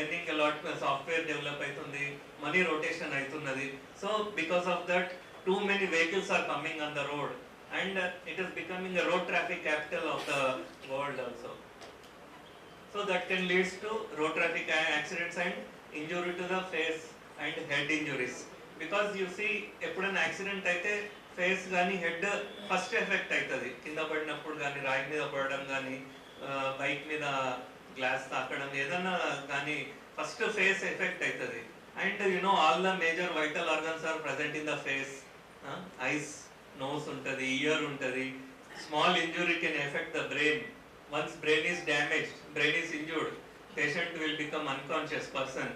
earning a lot, software develop అవుతుంది, money rotation అవుతున్నది. So because of that too many vehicles are coming on the road, and it is becoming a road traffic capital of the world also. So that can lead to road traffic accidents and injury to the face and head injuries. Because you see, ఎప్పుడైనా accident అయితే face కానీ head first effect అవుతుంది. కింద పడినప్పుడు కానీ, రాయి మీద పడడం కానీ, బైక్ మీద గ్లాస్ తాకడం, ఏదన్నా కానీ ఫస్ట్ ఫేస్ ఎఫెక్ట్ అవుతుంది. And all the major vital organs are present in the face. Eyes, nose ఉంటుంది, ఇయర్ ఉంటుంది. Small injury can affect the brain. Once brain is damaged, brain is injured, patient will become unconscious person.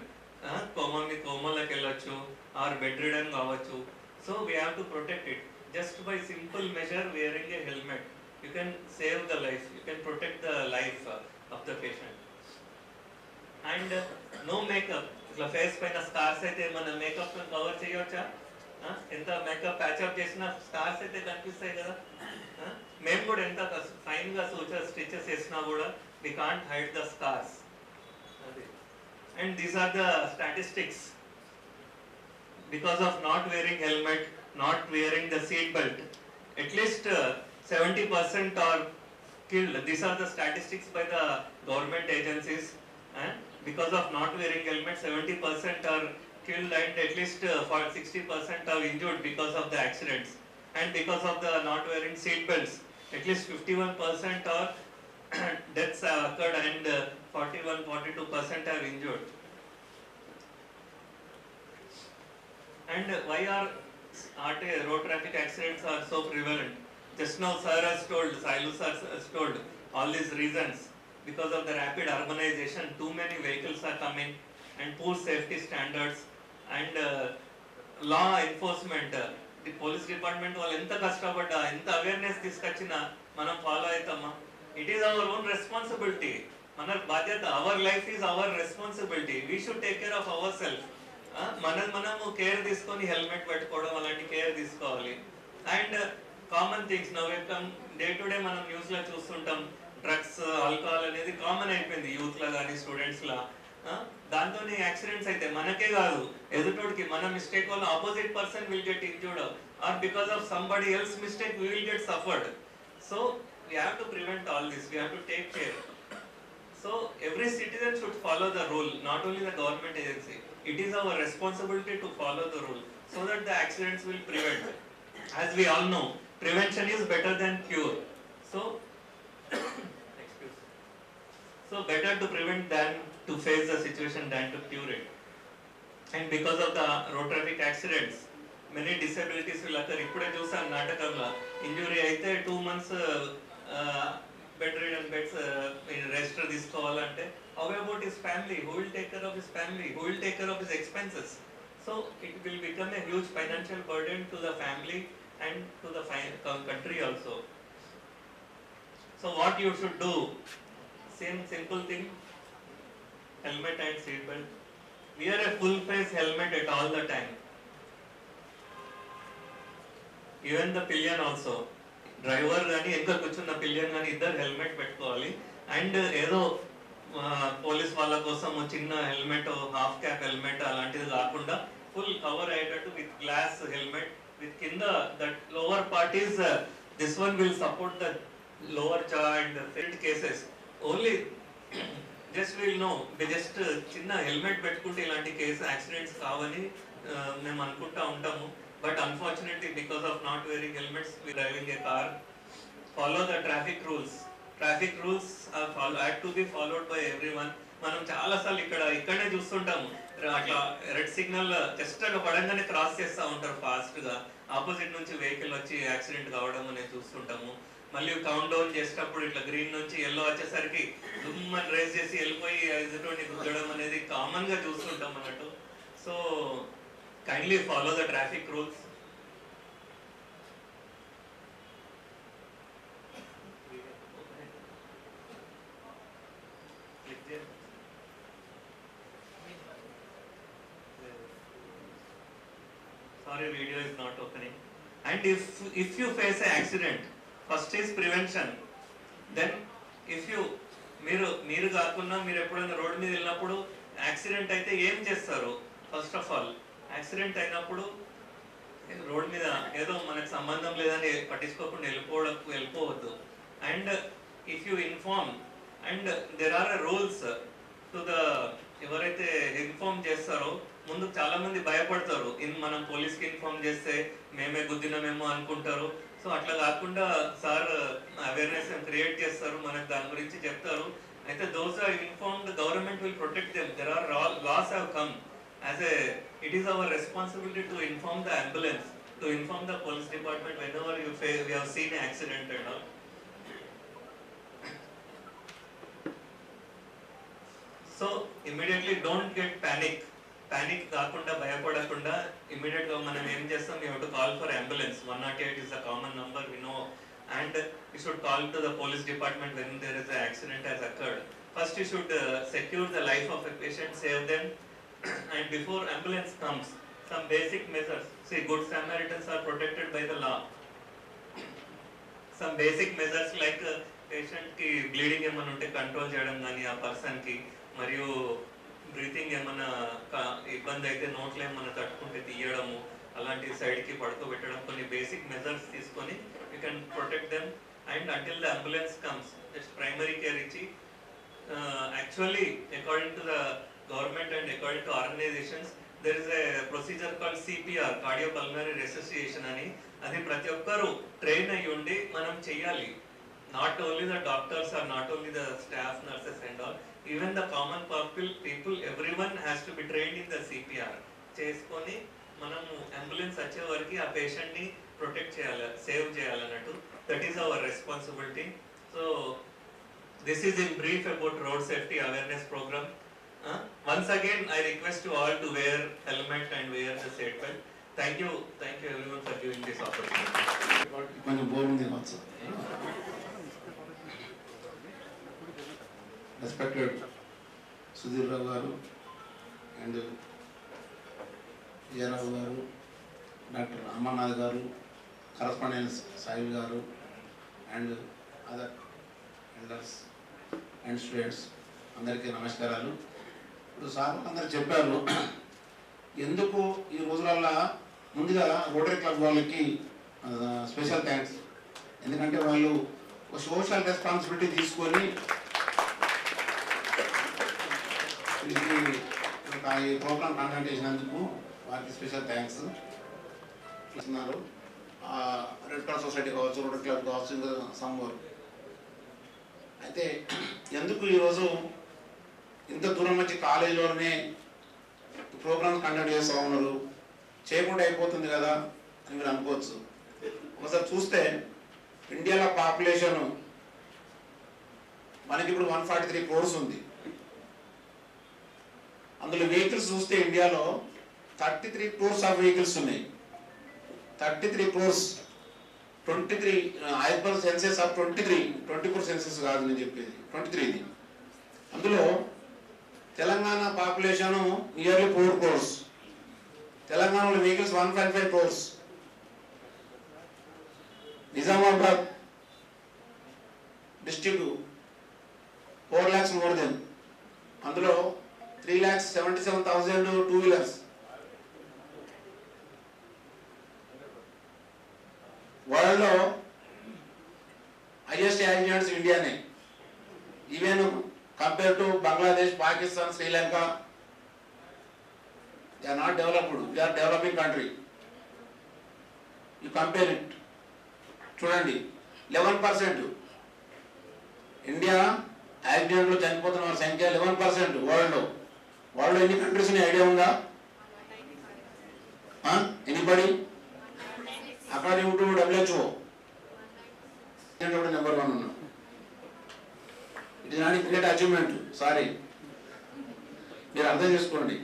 కోమాలోకి వెళ్ళొచ్చు or bed ridden కావచ్చు. So we have to protect it. Just by simple measure, wearing a helmet, you can save the life, you can protect the life of the patient. And no makeup. ఇట్లా face పైన scars అయితే మన makeup cover చేయవచ్చా? ఎంత makeup patch up చేసినా scars అయితే కనిపిస్తాయి కదా. మేము కూడా ఎంత ఫైన్ ఫైన్ గా స్టిచెస్ వేసినా కూడా we can't hide the scars. And these are the statistics. Because of not wearing helmet, not wearing the seat belt, at least 70% are killed. These are the statistics by the government agencies. Because of not wearing helmet, 70% are killed and at least 60% are injured because of the accidents. And because of the not wearing seat belts, at least 51% are deaths have occurred and 41-42% are injured. And why are road traffic accidents are so prevalent? Just now sir has told, Sailu sir has told all these reasons. Because of the rapid urbanization, too many vehicles are coming and poor safety standards and law enforcement. The police department వాళ్ళు ఎంత కష్టపడ్డా ఎంత awareness తీసుకొచ్చినా మనం follow అవుతామా? It is our own responsibility. మన బాధ్యత, our life is our responsibility. We should take care of our self. మనము కేర్ తీసుకొని హెల్మెట్ పెట్టుకోవడం అలాంటి కేర్ తీసుకోవాలి. And common things now day to day మనం న్యూస్ లో చూస్తుంటాం, డ్రగ్స్ ఆల్కహాల్ అనేది కామన్ అయిపోయింది యూత్ లా కానీ స్టూడెంట్స్ లా. దాంతో యాక్సిడెంట్స్ అయితే మనకే కాదు, ఎదుటోడికి మన మిస్టేక్ వల్ల opposite person will get injured or because of somebody else mistake we will get suffered. So we have to prevent all this, we have to take care. So every citizen should follow the rule, not only the government agency. It is our responsibility to follow the rule so that the accidents will prevent. As we all know, prevention is better than cure. So better to prevent than to face the situation than to cure it. And because of the road traffic accidents, many disabilities will occur. ఇప్పుడే చూసాను నాటకంలో, injury అయితే 2 months bed ridden beds register తీసుకోవాలంటే how about his family? Who will take care of his family? Who will take care of his expenses? So it will become a huge financial burden to the family and to the country also. So what you should do? Same simple thing, helmet and seat belt. Wear a full face helmet at all the time. Even the pillion also. Driver కానీ ఇంకా కూర్చున్న pillion కానీ ఇద్దరు helmet పెట్టుకోవాలి. And ఏదో police వాళ్ళ కోసం చిన్న హెల్మెట్, హాఫ్ క్యాప్ హెల్మెట్ అలాంటిది కాకుండా ఫుల్ కవర్ అయ్యేటట్టు విత్ గ్లాస్ హెల్మెట్ విత్ కింద that lower part is this one will support the lower జా and front cases only. Just will know just చిన్న హెల్మెట్ పెట్టుకుంటే ఇలాంటి కేసు యాక్సిడెంట్స్ కావని మేము అనుకుంటా ఉంటాము. But unfortunately, because of not wearing helmets, we driving a car. Follow the traffic rules. Traffic rules have to be followed by everyone. మనం చాలా సార్లు ఇక్కడనే చూస్తుంటాము, అట్లా రెడ్ సిగ్నల్ జస్ట్ అట్లా పడంగానే క్రాస్ చేస్తూ ఉంటారు ఫాస్ట్ గా, ఆపోజిట్ నుంచి వెహికల్ వచ్చి యాక్సిడెంట్ కావడం అనేది చూస్తుంటాము. మళ్ళీ కౌంట్ డౌన్ చేసేటప్పుడు ఇట్లా గ్రీన్ నుంచి ఎల్లో వచ్చేసరికి దుమ్మని రేస్ చేసి వెళ్ళిపోయి ఎదుటి గుద్దడం అనేది కామన్ గా చూస్తుంటాం అన్నట్టు. So kindly follow the traffic rules. Sorry, video is not opening. And if you face an accident, first is prevention. Then if you మీరు కాకుండా మీరు ఎప్పుడైనా రోడ్ మీద వెళ్ళినప్పుడు యాక్సిడెంట్ అయితే ఏం చేస్తారు? ఫస్ట్ ఆఫ్ ఆల్ యాక్సిడెంట్ అయినప్పుడు రోడ్ మీద ఏదో మనకు సంబంధం లేదని పట్టించుకోకుండా వెళ్ళిపోవద్దు. And if you inform, and there are rules to the ఎవరైతే ఇన్ఫార్మ్ చేస్తారో, ముందు చాలా మంది భయపడతారు, మనం పోలీస్కి ఇన్ఫార్మ్ చేస్తే మేమే గుద్దినమేమో అనుకుంటారు. సో అట్లా కాకుండా సార్ అవేర్నెస్ క్రియేట్ చేస్తారు, మనకు దాని గురించి చెప్తారు. అయితే those are informed, government will protect them. There are laws have come. It is our responsibility to inform the ambulance, to inform the police department whenever we have seen an accident and all. So immediately don't get panic కాకుండా భయపడకుండా immediate గా మనం ఏం చేస్తాం, we have to call for ambulance. 108 is the common number we know, and you should call to the police department when there is an accident has occurred. First you should secure the life of a patient, save them. And before ambulance comes, some basic measures. See, good Samaritans are protected by the law. Some basic measures like bleeding ఏమైనా ఉంటే control చేయడం కానీ ఆ పర్సన్కి, మరియు breathing ఏమైనా ఇబ్బంది అయితే నోట్లో ఏమైనా తట్టుకుంటే తీయడము, అలాంటి సైడ్కి పడుకోబెట్టడం, కొన్ని బేసిక్ మెజర్స్ తీసుకొని you can protect them. And until the ambulance comes just primary care ఇచ్చి, actually according to the government and according to organisations there is a procedure called CPR, cardiopulmonary resuscitation అని. అది ప్రతి ఒక్కరు train అయ్యి ఉండి మనం చెయ్యాలి. Not only the doctors are not only the staff nurses and all, even the common people everyone has to be trained in the CPR చేసుకొని మనము అంబులెన్స్ వచ్చే వరకు ఆ పేషెంట్ని ప్రొటెక్ట్ చేయాలి, సేవ్ చేయాలన్నట్టు. That is our responsibility. So this is in brief about road safety awareness programme. Once again, I request you all to wear helmet and wear the seat belt. Thank you everyone for giving this opportunity. కొంచెం boring తినవచ్చు. Respected Sudheer రావు గారు and Vijaya Rao గారు, doctor Amarnath గారు, correspondence soil గారు and other elders and students అందరికీ నమస్కారాలు. ఇప్పుడు sir అందరు చెప్పారు ఎందుకు ఈ రోజులల్లో. ముందుగా రోటరీ క్లబ్ వాళ్ళకి స్పెషల్ థ్యాంక్స్. ఎందుకంటే వాళ్ళు ఒక సోషల్ రెస్పాన్సిబిలిటీ తీసుకొని ఈ ప్రోగ్రామ్ కండక్ట్ చేసినందుకు వారికి స్పెషల్ థ్యాంక్స్ ఇస్తున్నారు. రెడ్ క్రాస్ సొసైటీ కావచ్చు, రోటరీ క్లబ్ కావచ్చు, ఇంకా సమ్మోర్. అయితే ఎందుకు ఈరోజు ఇంత దూరం వచ్చి కాలేజీలోనే ప్రోగ్రామ్స్ కండక్ట్ చేస్తూ ఉన్నారు, చేయకుండా అయిపోతుంది కదా అని మీరు అనుకోవచ్చు. ఒకసారి చూస్తే ఇండియాలో పాపులేషన్ మనకి ఇప్పుడు 143 crores ఉంది. అందులో వెహికల్స్ చూస్తే ఇండియాలో 33 crores ఆఫ్ వెహికల్స్ ఉన్నాయి. 33 crores. 23 as per census of 24 census కాదు నేను చెప్పేది, 23. అందులో తెలంగాణ పాపులేషన్ నియర్లీ 4 crores. తెలంగాణలో vehicles 1.5 crores. Nizamabad district 4 lakhs more than. అందులో 3,77,000 2-wheelers. వరల్డ్లో హైయెస్ట్ యాక్సిడెంట్స్ ఇండియానే. Even compare to Bangladesh, Pakistan, Sri Lanka, they are not developed, they are developing country. You compare it, చూడండి 11%. India యాక్సిడెంట్లో చనిపోతున్న వారి సంఖ్య 11% వరల్డ్లో. వరల్డ్లో ఎన్ని కంట్రీస్ ఉన్నాయి ఐడియా ఉందా? Anybody? According to WHO number 1 ఉన్నాం. It is not great achievement. Sorry, మీరు అర్థం చేసుకోండి.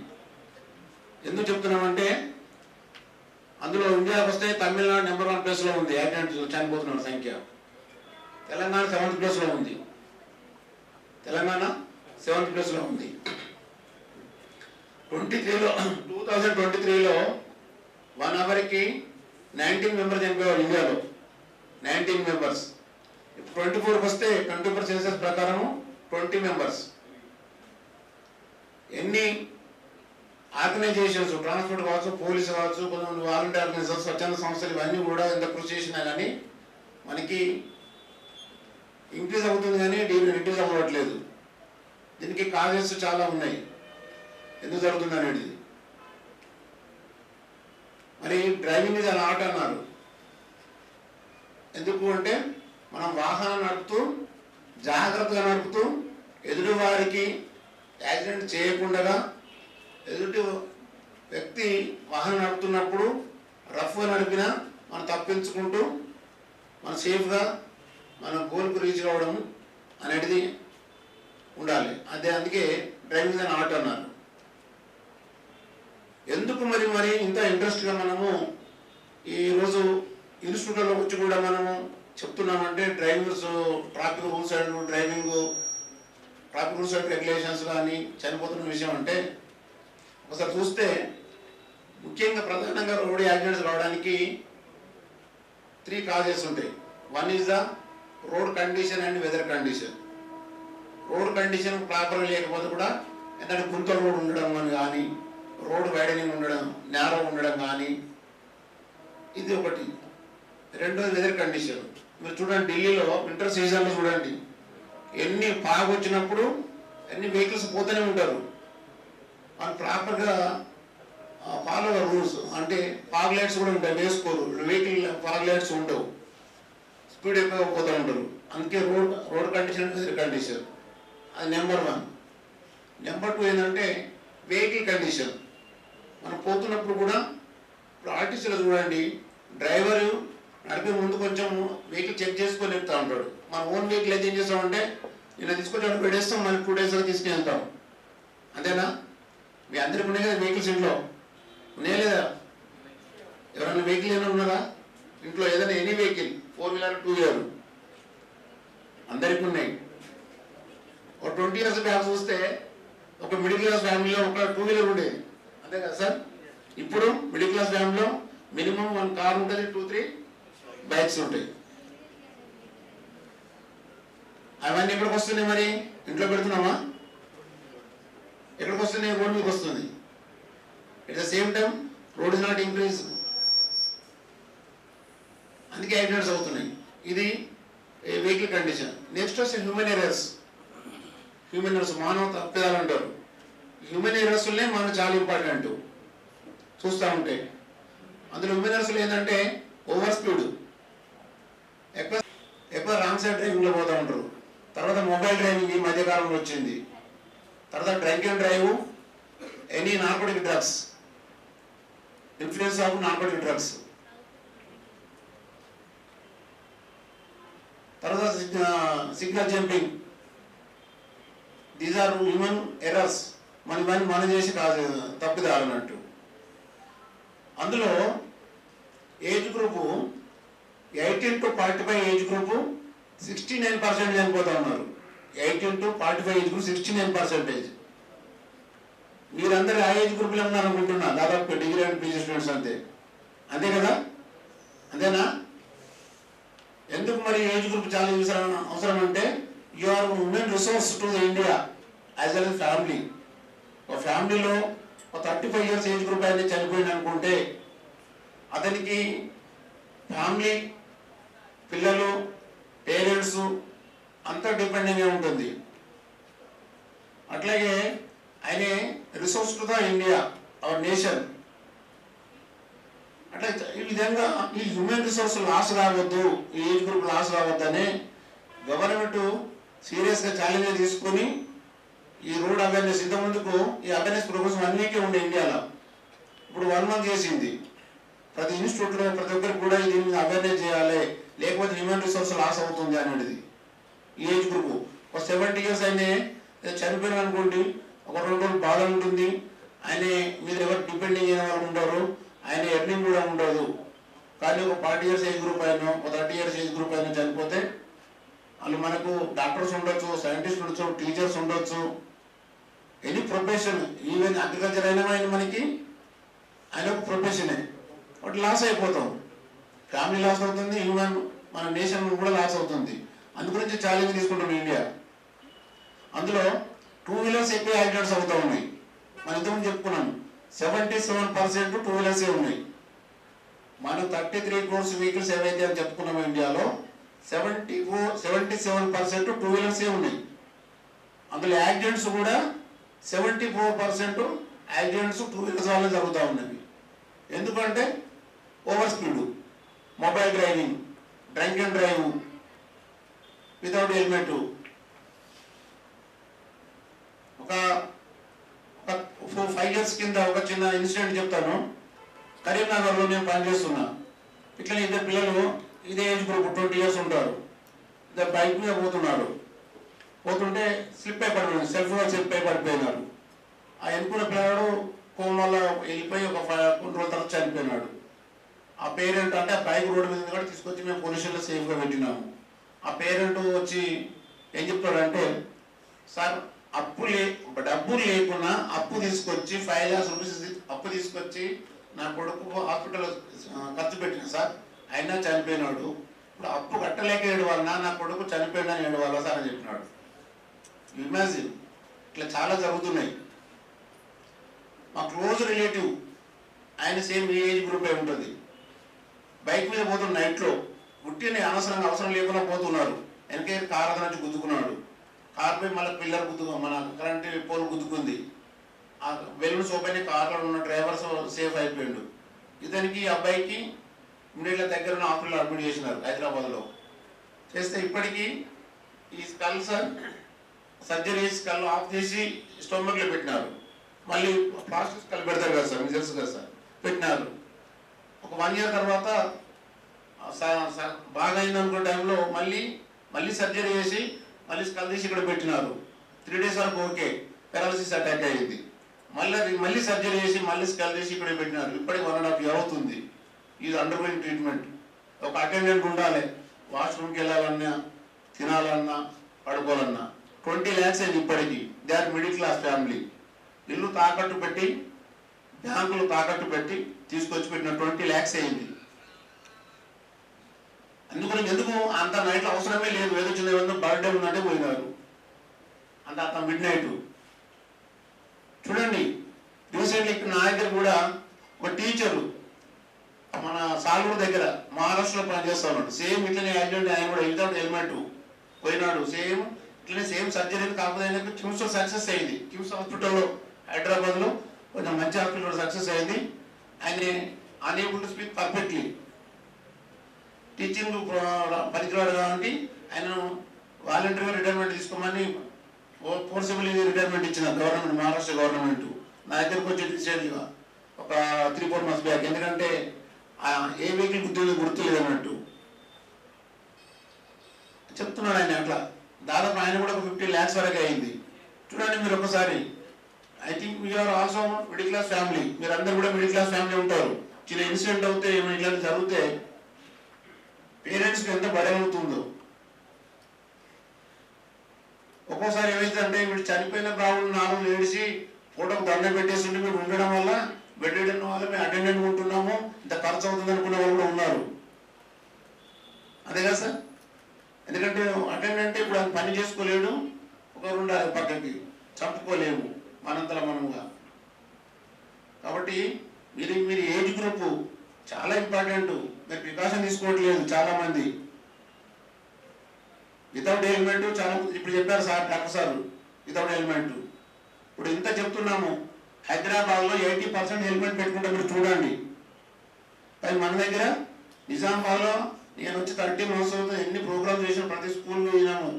ఎందుకు చెప్తున్నామంటే అందులో ఇండియాకి వస్తే తమిళనాడు నెంబర్ 1 ప్లేస్లో ఉంది యాక్సిడెంట్ చనిపోతున్న సంఖ్య. తెలంగాణ 7th ప్లేస్లో ఉంది. తెలంగాణ 7th ప్లేస్లో ఉంది. 2023లో 1 అవర్కి 19 మెంబర్స్ చనిపోయేవారు ఇండియాలో. 19 మెంబర్స్. ఇప్పుడు 24కి వస్తే 24 సెన్సస్ ప్రకారం 20 మెంబర్స్. ఎన్ని ఆర్గనైజేషన్స్, ట్రాన్స్పోర్ట్ కావచ్చు, పోలీసు కావచ్చు, కొంతమంది వాలంటీర్ ఆర్గనైజేషన్స్, స్వచ్ఛంద సంస్థలు, ఇవన్నీ కూడా ఎంత కృషి చేసినా కానీ మనకి ఇంక్రీజ్ అవుతుంది కానీ రిడ్యూస్ అవ్వట్లేదు. దీనికి కాజెస్ చాలా ఉన్నాయి ఎందుకు జరుగుతుంది అనేది. మరి డ్రైవింగ్ ఇస్ అన్ ఆర్ట్ అన్నారు. ఎందుకు అంటే మనం వాహనం నడుపుతూ జాగ్రత్తగా నడుపుతూ ఎదుటి వారికి యాక్సిడెంట్ చేయకుండా, ఎదుటి వ్యక్తి వాహనం నడుపుతున్నప్పుడు రఫ్గా నడిపినా మనం తప్పించుకుంటూ మనం సేఫ్గా మన గోల్కు రీచ్ కావడం అనేది ఉండాలి. అందుకే డ్రైవింగ్ అన్ ఆర్ట్ అన్నారు. ఎందుకు మరి ఇంత ఇంట్రెస్ట్గా మనము ఈరోజు ఇన్స్టిట్యూట్లో వచ్చి కూడా మనము చెప్తున్నామంటే ట్రాఫిక్ రూల్స్ అండ్ రెగ్యులేషన్స్ కానీ చనిపోతున్న విషయం అంటే ఒకసారి చూస్తే ముఖ్యంగా ప్రధానంగా రోడ్ యాక్సిడెంట్స్ రావడానికి 3 కాజెస్ ఉంటాయి. 1 is the road condition and weather condition. Road condition ప్రాపర్గా లేకపోతే కూడా ఎందుకంటే గుంతల రోడ్ ఉండడం అని కానీ రోడ్ వైడనింగ్ ఉండడం నేరో ఉండడం కానీ ఇది ఒకటి. రెండోది వెదర్ కండిషన్. మీరు చూడండి ఢిల్లీలో వింటర్ సీజన్లో చూడండి ఎన్ని ఫాగ్ వచ్చినప్పుడు ఎన్ని వెహికల్స్ పోతూనే ఉంటారు. వాళ్ళు ప్రాపర్గా ఫాలో రూల్స్ అంటే ఫాగ్ లైట్స్ కూడా ఉంటాయి, వేసుకోరు. వెహికల్ ఫాగ్ లైట్స్ ఉండవు, స్పీడ్ ఎక్కువ పోతూ ఉంటారు. అందుకే రోడ్ కండిషన్ వెదర్ కండిషన్ అది నెంబర్ 1. నెంబర్ 2 ఏంటంటే వెహికల్ కండిషన్. మనం పోతున్నప్పుడు కూడా ఇప్పుడు ఆర్టీసీలో చూడండి డ్రైవరు నడిపే ముందు కొంచెం వెహికల్ చెక్ చేసుకొని వెళ్తూ ఉంటాడు. మన ఓన్ వెహికల్ అయితే ఏం చేస్తామంటే ఇలా తీసుకొచ్చి అక్కడ పెట్టేస్తాం, మళ్ళీ 2 days తీసుకెళ్తాం. అంతేనా? మీ అందరికీ ఉన్నాయి కదా వెహికల్స్ ఇంట్లో ఉన్నాయా లేదా? ఎవరైనా వెహికల్ ఏమైనా ఉన్నారా ఇంట్లో? ఏదైనా ఎనీ వెహికల్ 4-wheeler 2-wheeler అందరికీ ఉన్నాయి. ఒక 20 years బ్యాక్ చూస్తే ఒక మిడిల్ క్లాస్ ఫ్యామిలీలో ఒక 2-wheeler ఉండేది, అంతే కదా సార్? ఇప్పుడు మిడిల్ క్లాస్ ఫ్యామిలీలో మినిమం 1 కార్ ఉంటుంది, 2-3 బైక్స్ ఉంటాయి. అవన్నీ ఎక్కడికి వస్తున్నాయి? మరి ఇంట్లో పెడుతున్నామా? ఎక్కడికి వస్తున్నాయి? రోడ్ మీకు వస్తుంది. At the same time road is not increase, అందుకే యాక్సిడెంట్స్ అవుతున్నాయి. ఇది వెహికల్ కండిషన్. నెక్స్ట్ వచ్చి హ్యూమన్ ఎర్రర్స్. హ్యూమన్ ఎర్రర్స్ మానవ తప్పిదాలు అంటారు. హ్యూమన్ ఎర్రర్స్లే మనం చాలా ఇంపార్టెంట్ చూస్తూ ఉంటే. అందులో హ్యూమన్ ఎర్రర్స్లో ఏంటంటే ఓవర్ స్పీడ్, ఎక్కువ రాంగ్ సైడ్ డ్రైవింగ్లో పోతూ ఉంటారు. తర్వాత మొబైల్ డ్రైవింగ్ ఈ మధ్యకాలంలో వచ్చింది. తర్వాత drunk and drive, any narcotic drugs, influence of narcotic drugs. తర్వాత signal jumping. These are human errors. మనం చేసి కాదు తప్పిదాలు అన్నట్టు. అందులో age group 18 to 45 age group 69% చనిపోతా ఉన్నారు. 18 to 45 ఏజ్ గ్రూప్ 69%. మీరందరూ ఆ ఏజ్ గ్రూప్లో ఉన్నారనుకుంటున్నా, దాదాపు డిగ్రీ అండ్ పీజీ స్టూడెంట్స్ అంతే కదా? అంతేనా? ఎందుకు మరి ఏజ్ గ్రూప్ చాలా అవసరం అంటే you are women resource to the India as well as family. ఒక ఫ్యామిలీలో ఒక 35 years ఏజ్ గ్రూప్ అయితే చనిపోయింది అనుకుంటే అతనికి ఫ్యామిలీ, పిల్లలు, పేరెంట్స్ అంతా డిపెండింగ్గా ఉంటుంది. అట్లాగే ఆయన resource to the India, our nation. అట్లా ఈ విధంగా ఈ హ్యూమన్ రిసోర్స్ లాస్ రావద్దు, ఈ ఏజ్ గ్రూప్ లాస్ రావద్దని గవర్నమెంట్ సీరియస్గా ఛాలెంజ్ తీసుకొని ఈ రోడ్ అవేర్నెస్ ఇంతకుముందుకు ఈ అవేర్నెస్ ప్రోగ్రామ్స్ అన్నికే ఉండే ఇండియాలో. ఇప్పుడు 1 month చేసింది. ప్రతి ఇన్స్టిట్యూట్లో ప్రతి ఒక్కరికి కూడా దీన్ని అవేర్నెస్ చేయాలి, లేకపోతే హ్యూమన్ రిసోర్స్ లాస్ అవుతుంది అనేది. ఈ ఏజ్ గ్రూప్ ఒక 70 years అయినా చనిపోయిన అనుకోండి, ఒక 2 రోజులు బాధ ఉంటుంది. ఆయన మీరు ఎవరు డిపెండింగ్ అయిన వాళ్ళు ఉంటారు, ఆయన ఎర్నింగ్ కూడా ఉండదు. కానీ ఒక 40 years ఏజ్ గ్రూప్ అయినా, ఒక 30 years ఏజ్ గ్రూప్ అయినా చనిపోతే వాళ్ళు మనకు డాక్టర్స్ ఉండొచ్చు, సైంటిస్ట్ ఉండొచ్చు, టీచర్స్ ఉండొచ్చు, ఎనీ ప్రొఫెషన్, ఈవెన్ అగ్రికల్చర్ అయినా ఆయన మనకి ఆయన ఒక ప్రొఫెషనే. బట్ లాస్ అయిపోతాం, ఫ్యామిలీ లాస్ అవుతుంది, హ్యూమన్ మన నేషన్ కూడా లాస్ అవుతుంది. అందుగురించి ఛాలెంజ్ తీసుకుంటాం ఇండియా. అందులో 2-wheelers ఎక్కువ యాక్సిడెంట్స్ అవుతూ ఉన్నాయి. మనం ఇంతకుముందు చెప్పుకున్నాం 77% 2-wheelers ఉన్నాయి. మనం 33 crores వెహికల్స్ ఏవైతే అని చెప్పుకున్నామో ఇండియాలో 77% 2-wheelers ఉన్నాయి. అందులో యాక్సిడెంట్స్ కూడా 74% యాక్సిడెంట్స్ 2-wheelers వల్ల జరుగుతూ ఉన్నవి. ఎందుకంటే over speed, mobile driving, drunk and drive, without helmet. ఒక 5 years కింద ఒక చిన్న ఇన్సిడెంట్ చెప్తాను. కరీంనగర్లో నేను పనిచేస్తున్నా. ఇట్లా 2 పిల్లలు ఇదే ఏజ్ గ్రూప్ 20 years ఉంటారు. ఇద్దరు బైక్ మీద పోతుంటే స్లిప్ అయి పడిపోయినారు, సెల్ఫ్గా స్లిప్ అయి పడిపోయినారు. ఆ ఎన్నుకున్న పిల్లవాడు కోమలో వెళ్ళిపోయి ఒక 2 రోజుల తర్వాత చనిపోయినాడు. ఆ పేరెంట్ అంటే ఆ బైక్ రోడ్డు మీద కూడా తీసుకొచ్చి మేము పోలీస్ స్టేషన్లో సేఫ్గా పెట్టినాము. ఆ పేరెంట్ వచ్చి ఏం చెప్తాడంటే, సార్ డబ్బులు లేకున్నా అప్పు తీసుకొచ్చి 5 lakhs rupees అప్పు తీసుకొచ్చి నా కొడుకు హాస్పిటల్లో ఖర్చు పెట్టిన సార్, అయినా చనిపోయినాడు. ఇప్పుడు అప్పు కట్టలేక ఏడవాలన్నా నా కొడుకు చనిపోయినా ఏడవాలా సార్ అని చెప్పినాడు. ఇమాజిన్ ఇట్లా చాలా జరుగుతున్నాయి. మా క్లోజ్ రిలేటివ్ ఆయన సేమ్ ఏజ్ గ్రూప్ అయి ఉంటుంది. బైక్ మీద పోతున్న నైట్లో గుట్టిని అనవసరంగా అవసరం లేకుండా పోతున్నారు. వెనకే కార్ నుంచి గుద్దుకున్నాడు. కార్ పై మళ్ళీ పిల్లర్ మన కరెంట్ పోల్ గుద్దుకుంది. ఆ బెలూన్స్ ఓపెన్ కార్లో ఉన్న డ్రైవర్ సేఫ్ అయిపోయాడు. ఇతనికి అబ్బాయికి ఇమ్మీడియట్గా దగ్గర ఉన్న హాస్పిటల్ అడ్మిట్ చేసినారు హైదరాబాద్లో. చేస్తే ఇప్పటికీ ఈ స్కల్ సర్జరీ స్కల్ ఆఫ్ చేసి స్టొమక్లో పెట్టినారు. మళ్ళీ ప్లాస్టిక్ స్కల్ పెడతారు కదా సార్, మీకు తెలుసు కదా సార్, పెట్టినారు. ఒక 1 year తర్వాత బాగా అయిందనుకున్న టైంలో మళ్ళీ సర్జరీ చేసి మళ్ళీ స్కల్ తీసి ఇక్కడ పెట్టినారు. 3 days వరకు ఓకే, పెరాలసిస్ అటాక్ అయ్యింది. మళ్ళీ సర్జరీ చేసి మళ్ళీ స్కల్ తీసి ఇక్కడ పెట్టినారు. ఇప్పటికి 1.5 years అవుతుంది. ఇది అండర్గోయింగ్ ట్రీట్మెంట్. ఒక అటెండెంట్ ఉండాలి, వాష్రూమ్కి వెళ్ళాలన్నా, తినాలన్నా, పడుకోవాలన్నా. 20 lakhs అయింది ఇప్పటికి. They are middle class family. ఇల్లు తాకట్టు పెట్టి, బ్యాంకులు తాకట్టు పెట్టి తీసుకొచ్చి పెట్టిన 20 lakhs అయింది. ఎందుకు అంత నైట్లో అవసరమే లేదు. ఏదో చిన్న బర్త్డే ఉందంటే పోయినారు అంత మిడ్ నైట్. చూడండి, రీసెంట్లీ ఇక్కడ నా దగ్గర కూడా ఒక టీచరు మన సాలూరు దగ్గర మహారాష్ట్రలో పనిచేస్తా ఉన్నాడు. సేమ్ ఇట్లనే యాక్సిడెంట్, ఆయన కూడా వితౌట్ హెల్మెట్ పోయినాడు. ఇట్లనే సేమ్ సర్జరీ. కాకపోతే ఆయనకు కిమ్స్లో సక్సెస్ అయింది. కిమ్స్ హాస్పిటల్లో హైదరాబాద్లో కొంచెం మంచి హాస్పిటల్లో సక్సెస్ అయింది. ఆయన unable to speak perfectly. Teaching పనికిరాడు కాబట్టి ఆయన వాలంటీర్గా రిటైర్మెంట్ తీసుకోమని ఫోర్సిబుల్ రిటైర్మెంట్ ఇచ్చిన గవర్నమెంట్, మహారాష్ట్ర గవర్నమెంట్. నా దగ్గరకు వచ్చి రీసెంట్గా ఒక 3-4 months బ్యాక్. ఎందుకంటే ఏ వెహికల్ గుర్తులేదు అన్నట్టు చెప్తున్నాడు ఆయన. అట్లా దాదాపు ఆయన కూడా ఒక 50 lakhs వరకు అయింది. చూడండి మీరు ఒకసారి. I think we are also middle class family. మీరు అందరు కూడా మిడిల్ క్లాస్ ఫ్యామిలీ ఉంటారు. చిన్న ఇన్సిడెంట్ అవుతే ఏమైనా ఇట్లాంటి జరిగితే పేరెంట్స్కి ఎంత బడన్ అవుతుందో. ఒక్కోసారి ఏమైందంటే వీడు చనిపోయిన ప్రాబ్లం 4 రోజులు ఏడిసి ఫోటోకి దండం పెట్టేసి మీరు ఉండడం వల్ల బెడ్ రిడన్ వల్ల మేము అటెండెంట్ ఉంటున్నాము, ఇంత ఖర్చు అవుతుంది అనుకునే వాళ్ళు కూడా ఉన్నారు. అదే కదా సార్. ఎందుకంటే అటెండెంట్ ఇప్పుడు ఆయన పని చేసుకోలేడు, ఒకరు ఉండాలి పక్కకి, చంపుకోలేము మనంతలా మనంగా. కాబట్టి మీరు ఏజ్ గ్రూప్ చాలా ఇంపార్టెంట్. మీరు ప్రికాషన్ తీసుకోవట్లేదు చాలా మంది. వితౌట్ హెల్మెట్ చాలా ఇప్పుడు చెప్పారు sir, doctor sir, without helmet. ఇప్పుడు ఇంత చెప్తున్నాము, హైదరాబాద్లో 80% హెల్మెట్ పెట్టుకుంటే మీరు చూడండి. కానీ మన దగ్గర నిజామాబాద్లో నేను వచ్చి 30 months అవుతుంది. ఎన్ని ప్రోగ్రామ్స్ చేసాము, ప్రతి స్కూల్లో వినాము,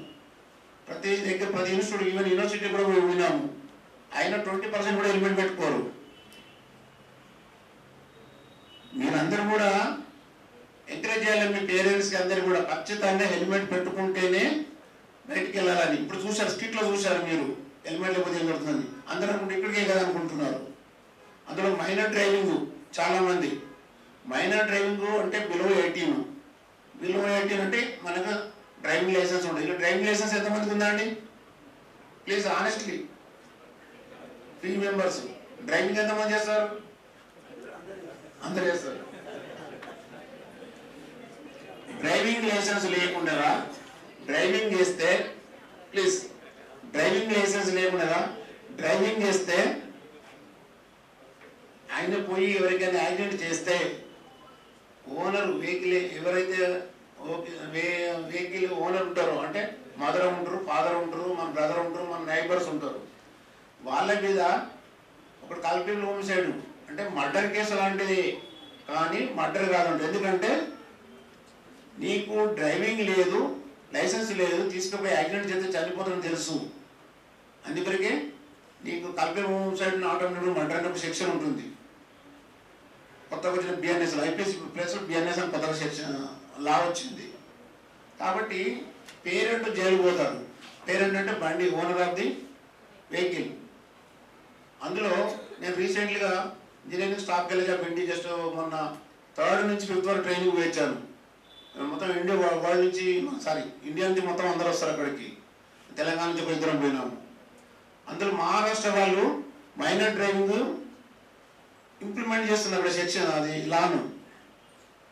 ప్రతి దగ్గర ప్రతి ఇన్స్టిట్యూట్, ఈవెన్ యూనివర్సిటీ కూడా వినాము. అయినా 20% కూడా హెల్మెట్ పెట్టుకోరు. మీరందరూ కూడా ఎంకరేజ్ చేయాలి మీ పేరెంట్స్కి అందరూ కూడా ఖచ్చితంగా హెల్మెట్ పెట్టుకుంటేనే బయటికి వెళ్ళాలని. ఇప్పుడు చూశారు, స్ట్రీట్లో చూశారు మీరు, హెల్మెట్ లేకపోతే ఏం పడుతుంది అందరూ అనుకుంటే ఇక్కడికే కదా అనుకుంటున్నారు. అందులో మైనర్ డ్రైవింగ్ చాలామంది. మైనర్ డ్రైవింగ్ అంటే బిలో 18 అంటే మనకు డ్రైవింగ్ లైసెన్స్ ఉంటుంది. ఇలా డ్రైవింగ్ లైసెన్స్ ఎంతమందికి ఉందా అండి? Please honestly 3 members. డ్రైవింగ్ ఎంతమంది చేస్తారు? అందరూ చేస్తారు. డ్రైవింగ్ లైసెన్స్ లేకుండా డ్రైవింగ్ చేస్తే, ప్లీజ్ డ్రైవింగ్ లైసెన్స్ లేకుండా డ్రైవింగ్ చేస్తే ఆయన పోయి ఎవరికైనా యాక్సిడెంట్ చేస్తే ఓనర్ వెహికల్ ఎవరైతే వెహికల్ ఓనర్ ఉంటారో, అంటే మదర్ ఉంటారు, ఫాదర్ ఉంటారు, మన బ్రదర్ ఉంటారు, మన నైబర్స్ ఉంటారు, వాళ్ళ మీద ఒక కల్పిబుల్ హోమిసైడ్ అంటే మర్డర్ కేసు లాంటిది. కానీ మర్డర్ కాదంట. ఎందుకంటే నీకు డ్రైవింగ్ లేదు, లైసెన్స్ లేదు, తీసుకుపోయి యాక్సిడెంట్ చేస్తే చనిపోతుందని తెలుసు. అందుకొరకే నీకు కల్పిబుల్ హోమిసైడ్ నాట్ మర్డర్ అనే ఒక సెక్షన్ ఉంటుంది. కొత్తగా వచ్చిన బిఎన్ఎస్, ఐపీసీ ప్లస్ బిఎన్ఎస్ అని కొత్తగా సెక్షన్ లా వచ్చింది. కాబట్టి పేరెంట్ జైలు పోతాడు. పేరెంట్ అంటే బండి ఓనర్ ఆఫ్ ది వెహికల్. అందులో నేను రీసెంట్గా ఇంజనీరింగ్ స్టాఫ్ కాలేజ్ పెట్టి జస్ట్ మొన్న 3rd నుంచి 5th వరకు ట్రైనింగ్ వేయించాను. మొత్తం ఇండియా నుంచి మొత్తం అందరూ వస్తారు అక్కడికి. తెలంగాణ నుంచి ఒక 2 పోయినాము. అందులో మహారాష్ట్ర వాళ్ళు మైనర్ డ్రైవింగ్ ఇంప్లిమెంట్ చేస్తున్నారు అక్కడ సెక్షన్, అది లాను.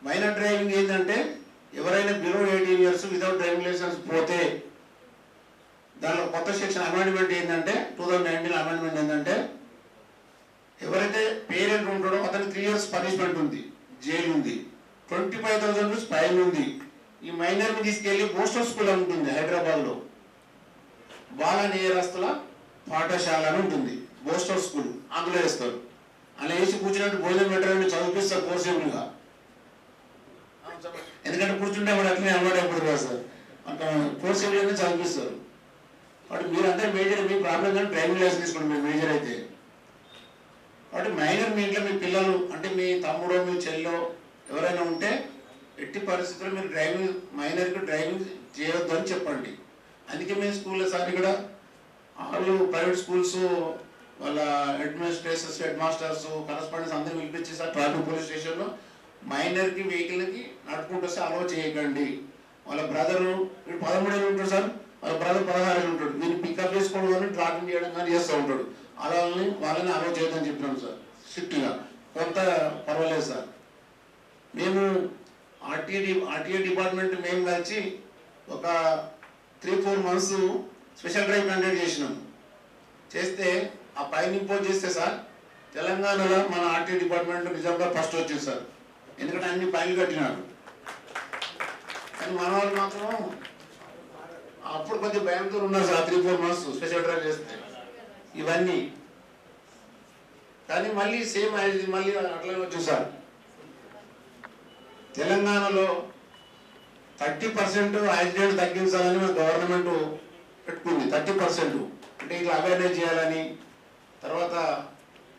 మైనర్ డ్రైవింగ్ ఏంటంటే ఎవరైనా below 18 years without driving licence పోతే దానిలో కొత్త సెక్షన్ అమెండ్మెంట్ ఏంటంటే 2019 అమెండ్మెంట్ ఏంటంటే ఎవరైతే పేరెంట్ ఉంటాడో అతనికి 3 years పనిష్మెంట్ ఉంది, జైలు ఉంది, 25,000 రూపీస్ ఫైన్ ఉంది. ఈ మైనర్ని తీసుకెళ్లి పోస్టల్ స్కూల్ అని ఉంటుంది హైదరాబాద్లో, బాల నేరస్తుల పాఠశాల అని ఉంటుంది, పోస్టల్ స్కూల్. అందులో వేస్తారు. అలా వేసి కూర్చున్నట్టు భోజనం పెట్టాలని చదివిస్తారు ఫోర్సేబుల్గా. ఎందుకంటే కూర్చుంటే వాడు అట్లనే అలవాటు అయిపోతుంది కదా సార్, అక్కడ ఫోర్సేబుల్గానే చదివిస్తారు. కాబట్టి మీరంతా మేజర్, మీ ప్రాబ్లం కానీ డ్రైవింగ్ లైసెన్స్ తీసుకోండి మీరు మేజర్ అయితే. కాబట్టి మైనర్ మీ ఇంట్లో మీ పిల్లలు అంటే మీ తమ్ముడో మీ చెల్లో ఎవరైనా ఉంటే ఎట్టి పరిస్థితుల్లో మీరు మైనర్కి డ్రైవింగ్ చేయొద్దు అని చెప్పండి. అందుకే మేము స్కూల్లో సార్ ఇక్కడ వాళ్ళు ప్రైవేట్ స్కూల్స్ వాళ్ళ అడ్మినిస్ట్రేటర్స్, హెడ్ మాస్టర్స్, కరస్పాండెంట్స్ అందరూ పిలిపించి సార్ ట్రాఫిక్ పోలీస్ స్టేషన్లో మైనర్కి వెహికల్కి నడుపుకుంటూ వస్తే అలౌ చేయకండి. వాళ్ళ బ్రదరు 13 ఏళ్ళు ఉంటాడు సార్, వాళ్ళ బ్రదర్ 16 ఏళ్ళు ఉంటాడు, వీళ్ళు పికప్ చేసుకోవడం కానీ డ్రాపింగ్ చేయడం కానీ చేస్తూ ఉంటాడు. వాళ్ళని అలౌ చేయొద్దని చెప్పినాం సార్ స్ట్రిక్ట్గా. కొంత పర్వాలేదు సార్. మేము ఆర్టీఏ డిపార్ట్మెంట్ మేము కలిసి ఒక 3-4 months స్పెషల్ డ్రైవ్ కండక్ట్ చేసినాం. చేస్తే ఆ పైన ఇంపోజ్ చేస్తే సార్ తెలంగాణలో మన ఆర్టీఏ డిపార్ట్మెంట్ నిజంగా ఫస్ట్ వచ్చింది సార్. ఎందుకంటే అన్ని పైలు కట్టినారు. కానీ మన వాళ్ళు మాత్రం అప్పుడు కొద్దిగా భయంతో ఉన్నారు సార్ 3-4 months స్పెషల్ డ్రైవ్ చేస్తే ఇవన్నీ. కానీ మళ్ళీ సేమ్ మళ్ళీ అట్లనే వచ్చింది సార్. తెలంగాణలో 30% యాక్సిడెంట్ తగ్గించాలని మన గవర్నమెంట్ పెట్టుకుంది. 30% అంటే ఇట్లా అవేర్నెస్ చేయాలని, తర్వాత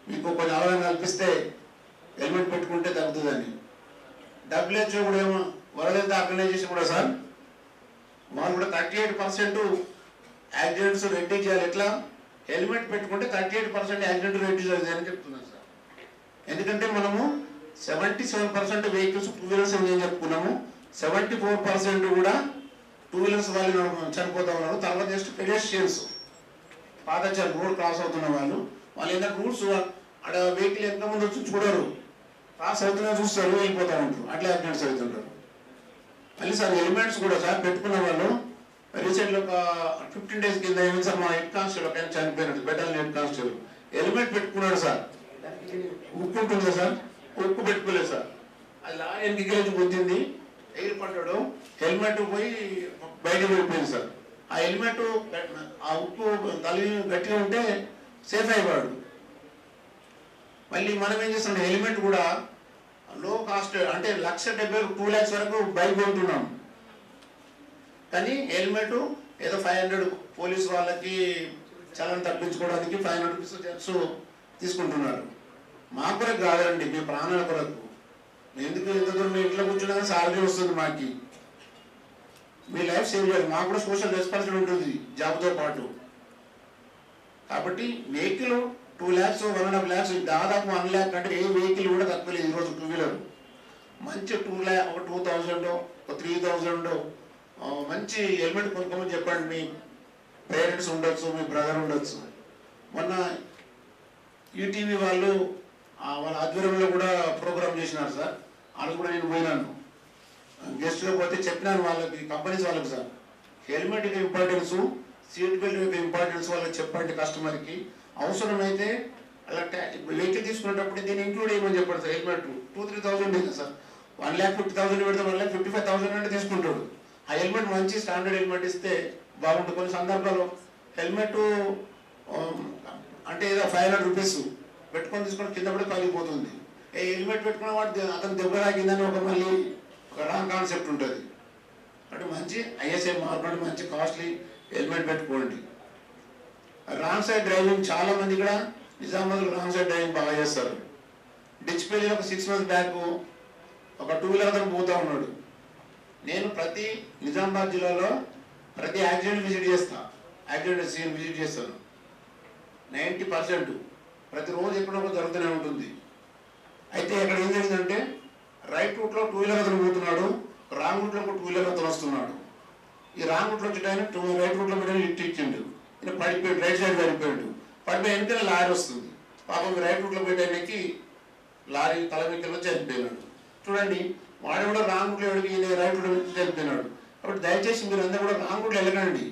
మీకు కొంచెం అవగాహన కల్పిస్తే హెల్మెట్ పెట్టుకుంటే తగ్గుతుందని. WHO కూడా ఏమో వరల్డ్ హెల్త్ ఆర్గనైజేషన్ కూడా సార్ వాళ్ళు కూడా 38% యాక్సిడెంట్స్ రెడ్యూస్ చేయాలి. ఎట్లా హెల్మెట్ పెట్టుకుంటే 38% యాక్సిడెంట్ రెడ్యూస్ అవుతుంది అని చెప్తున్నారు సార్. ఎందుకంటే మనము 77% వెహికల్స్ 2 wheelers ఏం చెప్పుకున్నాము, 74% కూడా 2 wheelers వాళ్ళు చనిపోతా ఉన్నారు. తర్వాత నెక్స్ట్ పెడెస్ట్రియన్స్ పాత రోడ్ క్రాస్ అవుతున్న వాళ్ళు ఏంటంటే రూట్స్ అక్కడ వెహికల్ ఎంతమంది వచ్చి చూడరు, క్రాస్ అవుతున్నా చూస్తారు, వెళ్ళిపోతూ ఉంటారు, అట్లా యాక్సిడెంట్స్ అవుతుంటారు. మళ్ళీ సార్ హెల్మెట్స్ కూడా సార్ పెట్టుకున్న వాళ్ళు రీసెంట్లో ఒక 15 days కింద ఏమైంది సార్, మా హెడ్ కానిస్టేబుల్ ఒక ఆయన చనిపోయినాడు, బెటాలియన్ హెడ్ కానిస్టేబుల్. హెల్మెట్ పెట్టుకున్నాడు సార్, ఉక్కు ఉంటుంది సార్, ఉక్కు పెట్టుకోలేదు సార్, అది లారీ ఎన్నికలేసి గుద్దింది, ఎగిరి పడ్డాడు, హెల్మెట్ పోయి బయటకు వెళ్ళిపోయింది సార్. ఆ హెల్మెట్ ఆ ఉక్కు తల గట్టిగా ఉంటే సేఫ్ అయిపోయాడు. మళ్ళీ మనం ఏం చేస్తున్నాం, హెల్మెట్ కూడా లో కాస్ట్ అంటే 1,70,000 2 lakhs వరకు బైక్ కొంటున్నాం. కానీ హెల్మెట్ ఏదో 500 పోలీసు వాళ్ళకి చలాన్ తప్పించుకోవడానికి 500 rupees తీసుకుంటున్నారు. మా కొరకు కాదండి, మీ ప్రాణాల కొరకు. ఎందుకు ఇంత దూరం మీ ఇంట్లో కూర్చున్నా సాలరీ వస్తుంది మాకి, మీ లైఫ్ సేవ్ చేయాలి, మాకు కూడా సోషల్ రెస్పాన్సిబిలిటీ ఉంటుంది జాబ్తో పాటు. కాబట్టి వెహికల్ 2 lakhs 1.5 lakhs దాదాపు 1 lakh అంటే ఏ వెహికల్ కూడా తక్కువ లేదు ఈరోజు. 2 wheeler మంచి 2 lakh ఒక 2,000 ఒక 3,000 మంచి హెల్మెట్ కొనుక్కోమని చెప్పండి. మీ పేరెంట్స్ ఉండొచ్చు, మీ బ్రదర్ ఉండొచ్చు. మొన్న ఈటీవీ వాళ్ళు వాళ్ళ ఆధ్వర్యంలో కూడా ప్రోగ్రామ్ చేసినారు సార్, వాళ్ళు కూడా నేను పోయినాను గెస్ట్గా పోతే చెప్పినాను వాళ్ళకి, కంపెనీస్ వాళ్ళకి సార్ హెల్మెట్ యొక్క ఇంపార్టెన్స్, సీట్ బెల్ట్ యొక్క ఇంపార్టెన్స్ వాళ్ళకి చెప్పండి. కస్టమర్కి అవసరమైతే అలా వెహికల్ తీసుకునేటప్పుడు దీన్ని ఇంక్లూడ్ చేయమని చెప్పండి సార్. హెల్మెట్ 2-3,000 లేదు సార్, 1,50,000 పెడితే 1,55,000 అంటే తీసుకుంటాడు. ఆ హెల్మెట్ మంచి స్టాండర్డ్ హెల్మెట్ ఇస్తే బాగుంటుంది. కొన్ని సందర్భాల్లో హెల్మెట్ అంటే ఏదో 500 rupees పెట్టుకొని తీసుకొని కింద పడి పగిలిపోతుంది. హెల్మెట్ పెట్టుకున్న వాడు అతను దెబ్బ తాకిందని మళ్ళీ ఒక రాంగ్ కాన్సెప్ట్ ఉంటుంది. అంటే మంచి ఐఎస్ఐ మార్కెట్ మంచి కాస్ట్లీ హెల్మెట్ పెట్టుకోండి. రాంగ్ సైడ్ డ్రైవింగ్ చాలా మంది కూడా నిజామాబాద్లో రాంగ్ సైడ్ డ్రైవింగ్ బాగా చేస్తారు. డిచ్పల్లిలో ఒక 6 months బ్యాక్ ఒక 2 wheeler అతను పోతా ఉన్నాడు. నేను ప్రతి నిజామాబాద్ జిల్లాలో ప్రతి యాక్సిడెంట్ విజిట్ చేస్తాను, యాక్సిడెంట్ సీన్ విజిట్ చేస్తాను. 90% ప్రతిరోజు ఎక్కడో జరుగుతూనే ఉంటుంది. అయితే ఇక్కడ ఏం జరిగిందంటే రైట్ రూట్లో 2 wheeler అతను పోతున్నాడు, రాంగ్ రూట్లో ఒక 2 wheeler అతను వస్తున్నాడు. ఈ రాంగ్ రూట్లో వచ్చేటాయన రైట్ రూట్లో పెట్టిన ఇచ్చిండు, ఈయన పడిపోయాడు, రైట్ సైడ్ పడిపోయాడు. పడిపోయి వెనకాల లారీ వస్తుంది, పాపం రైట్ రూట్లో పెట్టడానికి లారీ తల వెనకాల చనిపోయినాడు. చూడండి, వాడు కూడా రాంగ్ రూట్లో ఈయన రైట్ రూట్లో చనిపోయినాడు. కాబట్టి దయచేసి మీరు అందరూ కూడా రాంగ్ రూట్లో వెళ్ళకండి.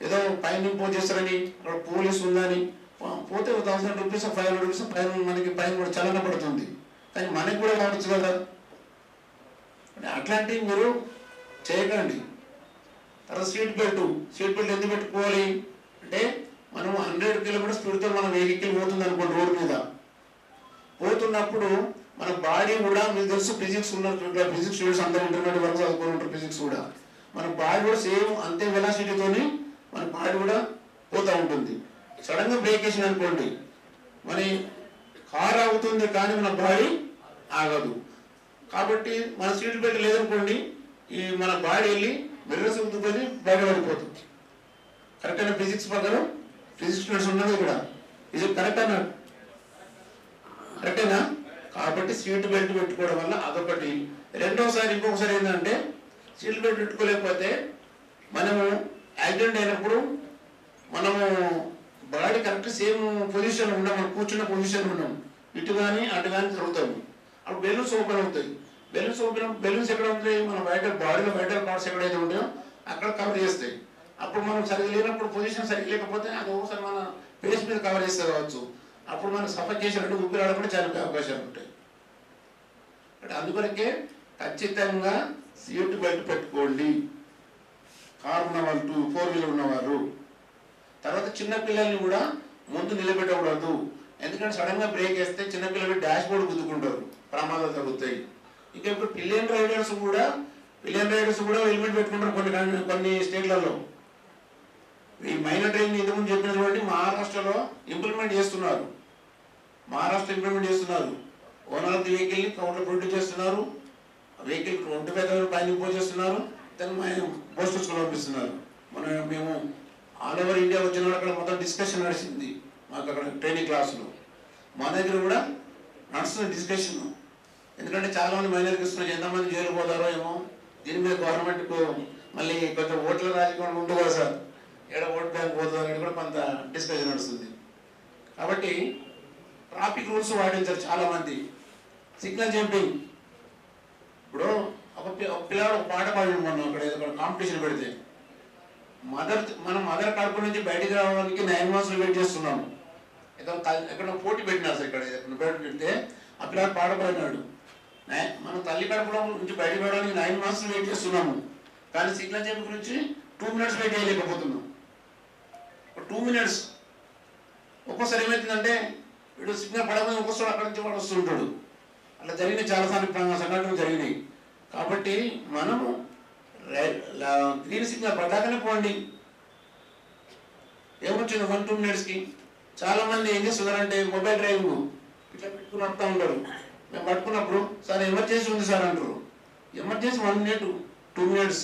ఏదో ఫైన్ ఇంపోజ్ చేస్తారని, అక్కడ పోలీసు ఉందని పోతే 1000 రూపీస్ 500 రూపీస్ ఫైన్, మనకి ఫైన్ కూడా చలన పడుతుంది. కానీ మనకి కూడా కావచ్చు కదా. అట్లాంటివి మీరు చేయకండి. తర్వాత సీట్ బెల్ట్ ఎందుకు పెట్టుకోవాలి అంటే, మనం 100 కిలోమీటర్ స్పీడ్తో మన వెహికల్ పోతుంది అనుకోండి, రోడ్డు మీద పోతున్నప్పుడు మన బాడీ కూడా, మీకు తెలుసు ఫిజిక్స్ ఉన్నారు, ఫిజిక్స్ స్టూడెంట్స్ అందరూ ఇంటర్మీడియట్ వరకు చదువుకుని ఉంటారు ఫిజిక్స్ కూడా, మన బాడీ కూడా సేమ్ అంతే వెలాసిటీతోని మన బాడీ కూడా పోతూ ఉంటుంది. సడన్గా బ్రేక్ వేసిన అనుకోండి, మన కార్ ఆగుతుంది కానీ మన బాడీ ఆగదు. కాబట్టి మన సీట్ బెల్ట్ లేదనుకోండి, ఈ మన బాడీ వెళ్ళి మిర్రర్స్ ఉద్దుకొని బయటపడిపోతుంది. కరెక్ట్ అయిన ఫిజిక్స్ ప్రకారం ఫిజిక్స్ స్టూడెంట్స్ ఉన్నది ఇక్కడ, ఇది కరెక్ట్ అన్నాడు, కరెక్టేనా? కాబట్టి సీట్ బెల్ట్ పెట్టుకోవడం వల్ల అదొకటి. రెండోసారి ఇంకొకసారి ఏంటంటే, సీట్ బెల్ట్ పెట్టుకోలేకపోతే మనము యాక్సిడెంట్ అయినప్పుడు మనము బాడీ కరెక్ట్ సేమ్ పొజిషన్ ఉన్నాం, మనం కూర్చున్న పొజిషన్ ఉన్నాం, ఇటు కానీ అటు కానీ తిరుగుతాము. అప్పుడు బెలూన్స్ ఓపెన్ అవుతాయి. బెలూన్స్ ఎక్కడ ఉంటాయి? మన బయట బాడీలో బయట పార్ట్స్ ఎక్కడైతే ఉంటాయో అక్కడ కవర్ చేస్తాయి. అప్పుడు మనం సరిగ్గా లేనప్పుడు, పొజిషన్ సరిగ్గా లేకపోతే అది ఒకసారి మన ఫేస్ మీద కవర్ చేస్తే కావచ్చు, అప్పుడు మనం సఫకేషన్ అంటే ఊపిరాడకుండా చనిపోయే అవకాశాలు ఉంటాయి. అందుకొరకే ఖచ్చితంగా సీట్ బెల్ట్ పెట్టుకోండి, కారు ఉన్న వాళ్ళు, 4 వీలర్ ఉన్నవారు. తర్వాత చిన్నపిల్లల్ని కూడా ముందు నిలబెట్టకూడదు, ఎందుకంటే సడన్గా బ్రేక్ వేస్తే చిన్నపిల్లలు డాష్ బోర్డు గుద్దుకుంటారు, ప్రమాదాలు తగ్గుతాయి. ఇంకా ఇప్పుడు పిలియన్ రైడర్స్ కూడా హెల్మెట్ పెట్టుకుంటారు కొన్ని స్టేట్లలో. ఈ మైనర్ డ్రైవింగ్ ఇంతకుముందు చెప్పినటువంటి మహారాష్ట్రలో ఇంప్లిమెంట్ చేస్తున్నారు. ఓనర్ ఆఫ్ ది వెహికల్ని కౌంటర్ ప్రొడ్యూస్ చేస్తున్నారు, వెహికల్ 25,000 పైన ఇంపోజ్ చేస్తున్నారు, దాన్ని పోస్ట్ స్కూల్ పంపిస్తున్నారు. మేము ఆల్ ఓవర్ ఇండియా వచ్చిన అక్కడ మొత్తం డిస్కషన్ నడిచింది మాకు అక్కడ ట్రైనింగ్ క్లాసులో. మా దగ్గర కూడా నడుస్తున్న డిస్కషన్. ఎందుకంటే చాలామంది మైనర్కి ఇస్తున్నారు, ఎంతమంది జైలు పోతారో ఏమో, దీని మీద గవర్నమెంట్కు మళ్ళీ కొంచెం ఓట్ల రాజకీయం ఉంటుంది కదా సార్, ఏడ ఓట్ బ్యాంక్ పోతుందో అనేది కూడా కొంత డిస్కషన్ నడుస్తుంది. కాబట్టి ట్రాఫిక్ రూల్స్ పాటించారు చాలామంది. సిగ్నల్ జంపింగ్, ఇప్పుడు ఒక పిల్లవాడు ఒక పాట పాడి మనం అక్కడ కాంపిటీషన్ పెడితే, మనం మదర్ కడుపు నుంచి బయటికి రావడానికి 9 months వెయిట్ చేస్తున్నాము. ఎక్కడ పోటీ పెట్టినారు సార్, ఇక్కడ పెడితే ఆ పిల్లవాడు పాట పాడినాడు. మనం తల్లి కడుపులో నుంచి బయటకు రావడానికి 9 months వెయిట్ చేస్తున్నాము, కానీ సిగ్నల్ జంప్ గురించి 2 minutes వెయిట్ చేయలేకపోతున్నాం. 2 minutes. ఒక్కోసారి ఏమవుతుందంటే, వీడు సిగ్నల్ పడకపోతే ఒక్కోసారి అక్కడి నుంచి వాడు వస్తుంటాడు. అట్లా జరిగినాయి, చాలాసార్లు సంఘటనలు జరిగినాయి. కాబట్టి మనము గ్రీన్ సిగ్నల్ పడ్డాకనే పోండి. ఏమొచ్చింది 1-2 minutesకి. చాలామంది ఏం చేస్తున్నారంటే మొబైల్ డ్రైవింగ్ ఇట్లా పెట్టుకుని వస్తూ ఉంటారు. మేము పట్టుకున్నప్పుడు సార్ ఎమర్జెన్సీ ఉంది సార్ అంటారు. Emergency 1 minute 2 minutes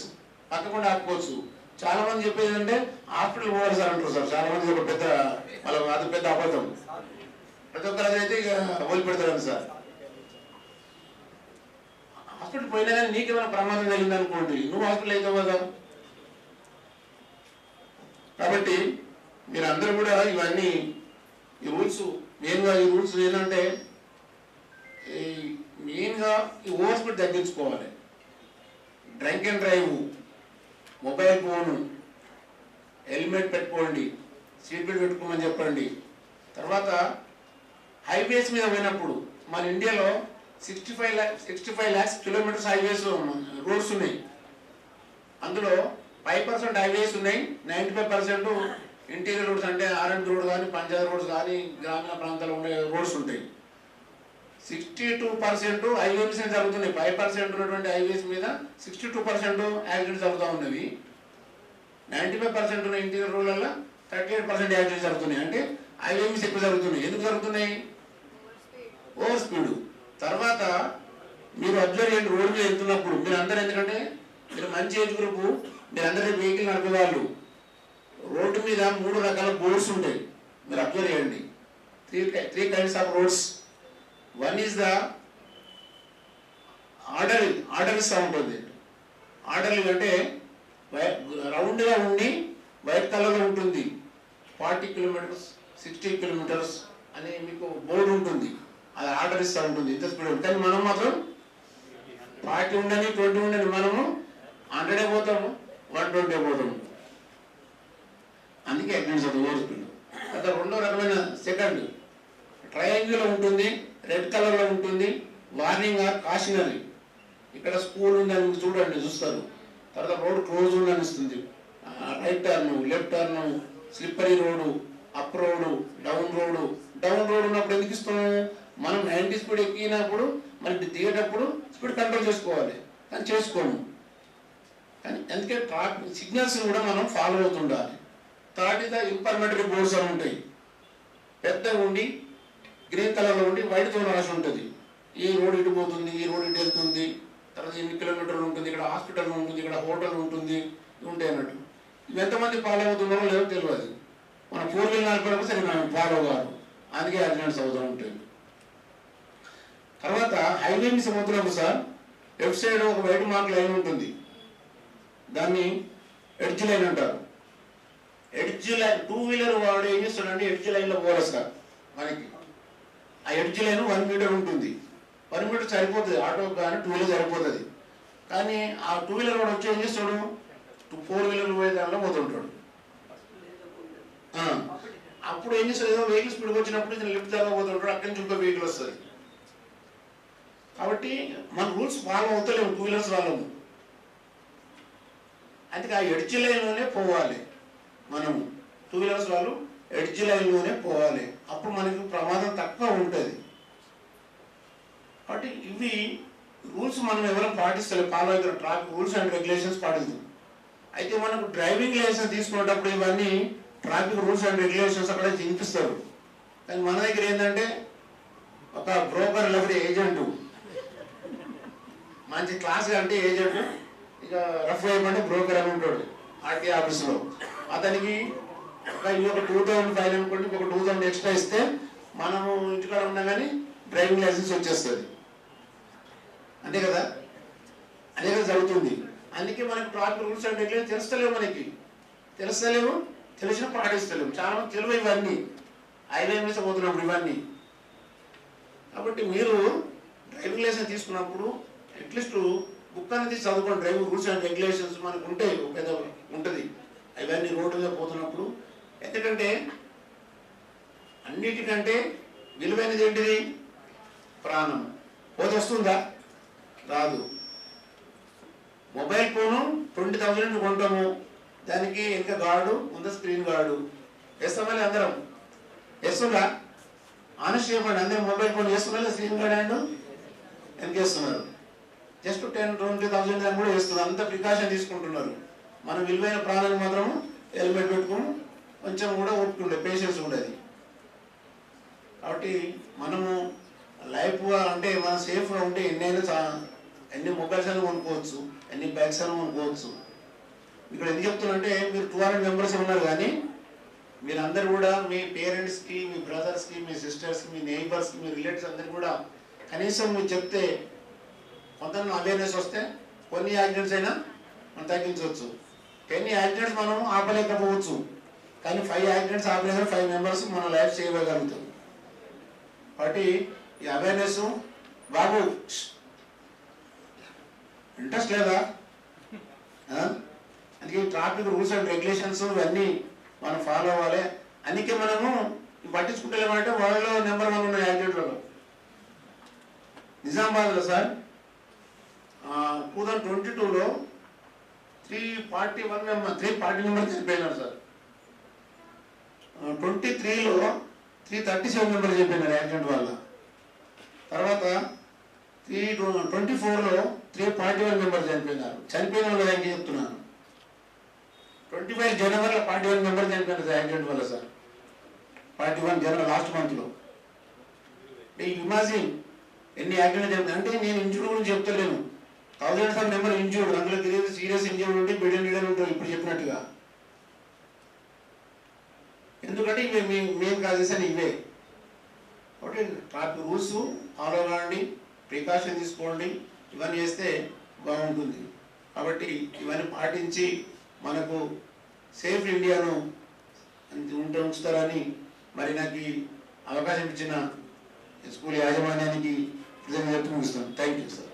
పక్కకుండా ఆపుకోవచ్చు. చాలామంది చెప్పేది అంటే హాస్పిటల్ పోవాలి సార్ అంటారు సార్. చాలామంది ఒక పెద్ద అది పెద్ద అబద్ధం. ప్రతి ఒక్కరు అదైతే ఇక వదిలిపెడతారు సార్. హాస్పిటల్ పోయినా కానీ నీకేమైనా ప్రమాదం కలిగింది అనుకోండి, నువ్వు హాస్పిటల్ అవుతావు కదా. కాబట్టి మీరు అందరూ కూడా ఇవన్నీ ఈ రూల్స్ ఏంటంటే మెయిన్గా ఈ ఓవర్ స్పీడ్ తగ్గించుకోవాలి. Drunk and drive, mobile phone, helmet పెట్టుకోండి, సీట్ బెల్ట్ పెట్టుకోమని చెప్పండి. తర్వాత హైవేస్ మీద పోయినప్పుడు మన ఇండియాలో 65 lakhs kilometers హైవేస్ రోడ్స్ ఉన్నాయి. అందులో 5% హైవేస్ ఉన్నాయి, 95% ఇంటీరియర్ రోడ్స్ అంటే R&B రోడ్ కానీ, పంచాయత్ రోడ్స్ కానీ, గ్రామీణ ప్రాంతాల్లో ఉండే రోడ్స్ ఉంటాయి. 62% హైవేస్ మీద జరుగుతున్నాయి. 5% ఉన్నటువంటి హైవేస్ మీద 62% యాక్సిడెంట్స్ జరుగుతూ ఉన్నవి. 95% ఉన్న ఇంటీరియర్ రోడ్లలో 38% యాక్సిడెంట్స్ జరుగుతున్నాయి. అంటే హైవే మీద ఎక్కువ జరుగుతున్నాయి. ఎందుకు జరుగుతున్నాయి? Over speed. తర్వాత మీరు అబ్జర్వ్ చేయండి, రోడ్డు మీద వెళ్తున్నప్పుడు మీరు అందరూ, ఎందుకంటే మీరు మంచి ఏజ్ గ్రూపు, మీరు అందరూ వెహికల్ నడిపే వాళ్ళు, రోడ్డు మీద 3 రకాల బోర్డ్స్ ఉంటాయి. మీరు అబ్జర్వ్ చేయండి. 3 kinds of roads. One is the order ఇస్తూ ఉంటుంది. ఆర్డర్లు అంటే రౌండ్గా ఉండి వైట్ కలర్లో ఉంటుంది. 40 kilometers 60 kilometers అని మీకు బోర్డు ఉంటుంది, అది ఆర్డర్ ఇస్తూ ఉంటుంది ఇంత స్పీడ్. కానీ మనం మాత్రం 40 ఉండని 20 ఉండని మనము 100 పోతాము, 120 పోతాము. అందుకే యాక్సిడెంట్స్ అవుతాయి ఓడుతుంది. అక్కడ రెండో రకమైన సెకండ్ ట్రయాంగిల్ ఉంటుంది, రెడ్ కలర్లో ఉంటుంది, వార్నింగ్ ఆర్ కాషనరీ. ఇక్కడ స్కూల్ ఉందని చూడండి, చూస్తారు. తర్వాత రోడ్ క్లోజ్ ఉందని ఇస్తుంది. Right turn, left turn, slippery road, up road, down road. Down road ఉన్నప్పుడు ఎందుకు ఇస్తున్నాము? మనం 90 స్పీడ్ ఎక్కినప్పుడు మనకి దిగేటప్పుడు స్పీడ్ కంట్రోల్ చేసుకోవాలి, కానీ చేసుకోము. కానీ అందుకే ట్రాఫిక్ సిగ్నల్స్ కూడా మనం ఫాలో అవుతుండాలి. Third is the informatory boards అని ఉంటాయి, పెద్దగా ఉండి గ్రీన్ కలర్లో ఉండి వైట్తో రాసి ఉంటుంది. ఈ రోడ్ ఇటు పోతుంది, ఈ రోడ్ ఇటు వెళ్తుంది, తర్వాత ఎన్ని కిలోమీటర్లు ఉంటుంది, ఇక్కడ హాస్పిటల్ ఉంటుంది, ఇక్కడ హోటల్ ఉంటుంది, ఉంటాయి అన్నట్టు. ఇవి ఎంతమంది ఫాలో అవుతున్నారో లేదో తెలియదు. మనం 4 వీలర్ నడిపేటప్పుడు సరే మనం ఫాలో కాదు, అందుకే యాక్సిడెంట్స్ అవుతూ ఉంటాయి. తర్వాత హైవే మిస్ అవుతున్నప్పుడు సార్ లెఫ్ట్ సైడ్ ఒక వైట్ మార్క్ లైన్ ఉంటుంది, దాన్ని ఎడ్జ్ లైన్ అంటారు. ఎడ్జ్ లైన్ 2 వీలర్ వాడు ఏం చేస్తాడంటే ఎడ్జ్ లైన్లో పోవాలి సార్. మనకి ఆ ఎడ్జ్ లైన్ 1 మీటర్ ఉంటుంది. 1 మీటర్ సరిపోతుంది, ఆటో కానీ 2 వీలర్ సరిపోతుంది. కానీ ఆ 2 వీలర్ వాడు వచ్చి ఏం చేస్తాడు, 4 వీలర్ పోయే దానిలో పోతుంటాడు. అప్పుడు ఏం చేస్తాడు, ఏదో వెహికల్ స్పీడ్కి వచ్చినప్పుడు ఇది లిఫ్ట్ దాకా పోతుంటాడు, అక్కడి నుంచి ఇంకో వెహికల్ వస్తుంది. కాబట్టి మన రూల్స్ ఫాలో అవుతలేము 2 వీలర్స్ వాళ్ళము. అందుకే ఆ ఎడ్జ్ లైన్లోనే పోవాలి మనము. 2 వీలర్స్ వాళ్ళు ఎడ్జ్ లైన్లోనే పోవాలి, అప్పుడు మనకి ప్రమాదం తక్కువ ఉంటుంది. కాబట్టి ఇవి రూల్స్ మనం ఎవరైనా పాటిస్తలేము, ఫాలో అవుతారు. ట్రాఫిక్ రూల్స్ అండ్ రెగ్యులేషన్స్ పాటిస్తాం. అయితే మనకు డ్రైవింగ్ లైసెన్స్ తీసుకునేటప్పుడు ఇవన్నీ ట్రాఫిక్ రూల్స్ అండ్ రెగ్యులేషన్స్ అక్కడ వినిపిస్తారు. కానీ మన దగ్గర ఏంటంటే ఒక బ్రోకర్ లేకపోతే ఏజెంటు, మంచి క్లాస్ అంటే ఏజెంట్, ఇక రఫ్ అయిపోతే బ్రోకర్ అని ఉంటాడు ఆర్టీ ఆఫీసులో. అతనికి ఒక 2000 అనుకోండి, ఒక 2000 ఎక్స్ట్రా ఇస్తే మనము ఇంటికాడ ఉన్నా కానీ డ్రైవింగ్ లైసెన్స్ వచ్చేస్తుంది. అంతే కదా, అదే కదా జరుగుతుంది. అందుకే మనకు ట్రాఫిక్ రూల్స్ అండ్ రెగ్యులేషన్స్ తెలుస్తలేవు, మనకి తెలుస్తలేవు, తెలిసిన పాటిస్తలేము. చాలా మంది తెలివి ఇవన్నీ హైవే మీద పోతున్నప్పుడు ఇవన్నీ. కాబట్టి మీరు డ్రైవింగ్ లైసెన్స్ తీసుకున్నప్పుడు అట్లీస్ట్ బుక్ అనేది చదువుకోండి. డ్రైవింగ్ రూల్స్ అండ్ రెగ్యులేషన్స్ మనకు ఉంటాయి, పెద్ద ఉంటుంది అవన్నీ రోడ్డు మీద పోతున్నప్పుడు. ఎందుకంటే అన్నిటికంటే విలువైనది ఏంటిది? ప్రాణం. పోతే వస్తుందా? రాదు. మొబైల్ ఫోను 20,000 కొంటాము, దానికి ఇంకా గార్డు ముందు స్క్రీన్ గార్డు వేస్తామని అందరం వేస్తుందా? ఆనెస్ట్ చెప్పండి, అందరూ మొబైల్ ఫోన్ వేస్తున్నారు, స్క్రీన్ గార్డ్ అండ్ ఎంత వేస్తున్నారు? జస్ట్ 10-20,000 దాన్ని కూడా వేస్తున్నారు. అంత ప్రికాషన్ తీసుకుంటున్నారు. మనం విలువైన ప్రాణాన్ని మాత్రము హెల్మెట్ పెట్టుకుని కొంచెం కూడా ఓపుకుండే పేషెన్స్ ఉండేది. కాబట్టి మనము లైఫ్గా అంటే మనం సేఫ్గా ఉంటే ఎన్ని మొబైల్స్ అయినా కొనుక్కోవచ్చు, ఎన్ని బైక్స్ అయినా కొనుక్కోవచ్చు. ఇక్కడ ఎందుకు చెప్తున్నంటే మీరు 200 మెంబర్స్ ఉన్నారు, కానీ మీరందరూ కూడా మీ పేరెంట్స్కి, మీ బ్రదర్స్కి, మీ సిస్టర్స్కి, మీ నైబర్స్కి, మీ రిలేటివ్స్ అందరికీ కూడా కనీసం మీరు చెప్తే కొంత అవేర్నెస్ వస్తే కొన్ని యాక్సిడెంట్స్ అయినా మనం తగ్గించవచ్చు. 10 యాక్సిడెంట్స్ మనం ఆపలేకపోవచ్చు, కానీ 5 యాక్సిడెంట్స్ ఆపలేక 5 మెంబర్స్ మన లైఫ్ సేవ్ అవ్వగలుగుతాం. కాబట్టి ఈ అవేర్నెస్ బాబు ఇంట్రెస్ట్ లేదా? అందుకే ట్రాఫిక్ రూల్స్ అండ్ రెగ్యులేషన్స్ ఇవన్నీ మనం ఫాలో అవ్వాలి. అందుకే మనము పట్టించుకుంటలేమంటే వరల్డ్లో నెంబర్ 1 ఉన్న యాక్సిడెంట్లలో నిజామాబాద్లో సార్ 2022లో 340 మెంబర్స్ చనిపోయినారు సార్. 23లో 337 మెంబర్స్ చనిపోయినారు యాక్సిడెంట్ వల్ల. తర్వాత 24లో 341 మెంబర్స్ చనిపోయినారు. చనిపోయిన వాళ్ళు ఏం చెప్తున్నాను, 25 జనవరిలో 41 మెంబర్స్ చనిపోయినారు సార్ యాక్సిడెంట్ వల్ల సార్. 41 జనవరి లాస్ట్ మంత్లో. ఇమాజిన్ ఎన్ని యాక్సిడెంట్ జరుగుతాయి. అంటే నేను ఇంజూర్డ్ గురించి చెప్తలేను, థౌజండ్స్ ఆఫ్ నెంబర్ ఇంజూర్డ్, అందులో సీరియస్ ఇంజూర్డ్ ఉంటే బెడ్ నీడలు ఉంటాయి ఇప్పుడు చెప్పినట్టుగా. ఎందుకంటే ఇవే మెయిన్ కాజెస్ అని ఇవే. కాబట్టి ట్రాఫిక్ రూల్స్ ఫాలో కావండి, ప్రికాషన్ తీసుకోండి, ఇవన్నీ చేస్తే బాగుంటుంది. కాబట్టి ఇవన్నీ పాటించి మనకు సేఫ్ ఇండియాను ఉంచుతారని మరి నాకు అవకాశం ఇచ్చిన స్కూల్ యాజమాన్యానికి కృతజ్ఞతలు ముగిస్తాను. Thank you sir.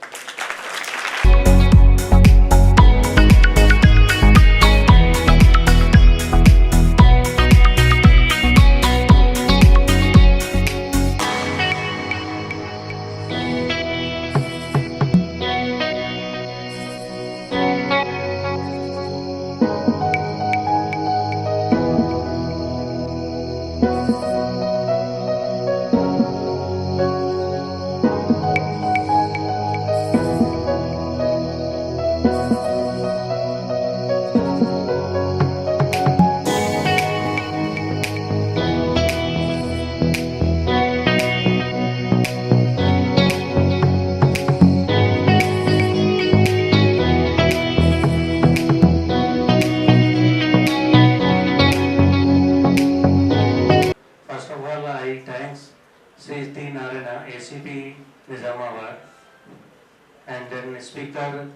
Sri T. Narayana, ACP Nizamabad, and then Speaker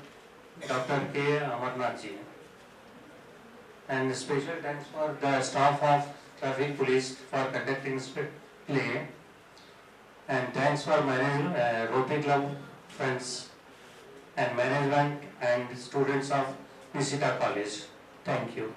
Dr. K. Amarnath ji. And special thanks for the staff of Traffic Police for conducting play, and thanks for Rotary Club friends and management and students of Nishita College. Thank you.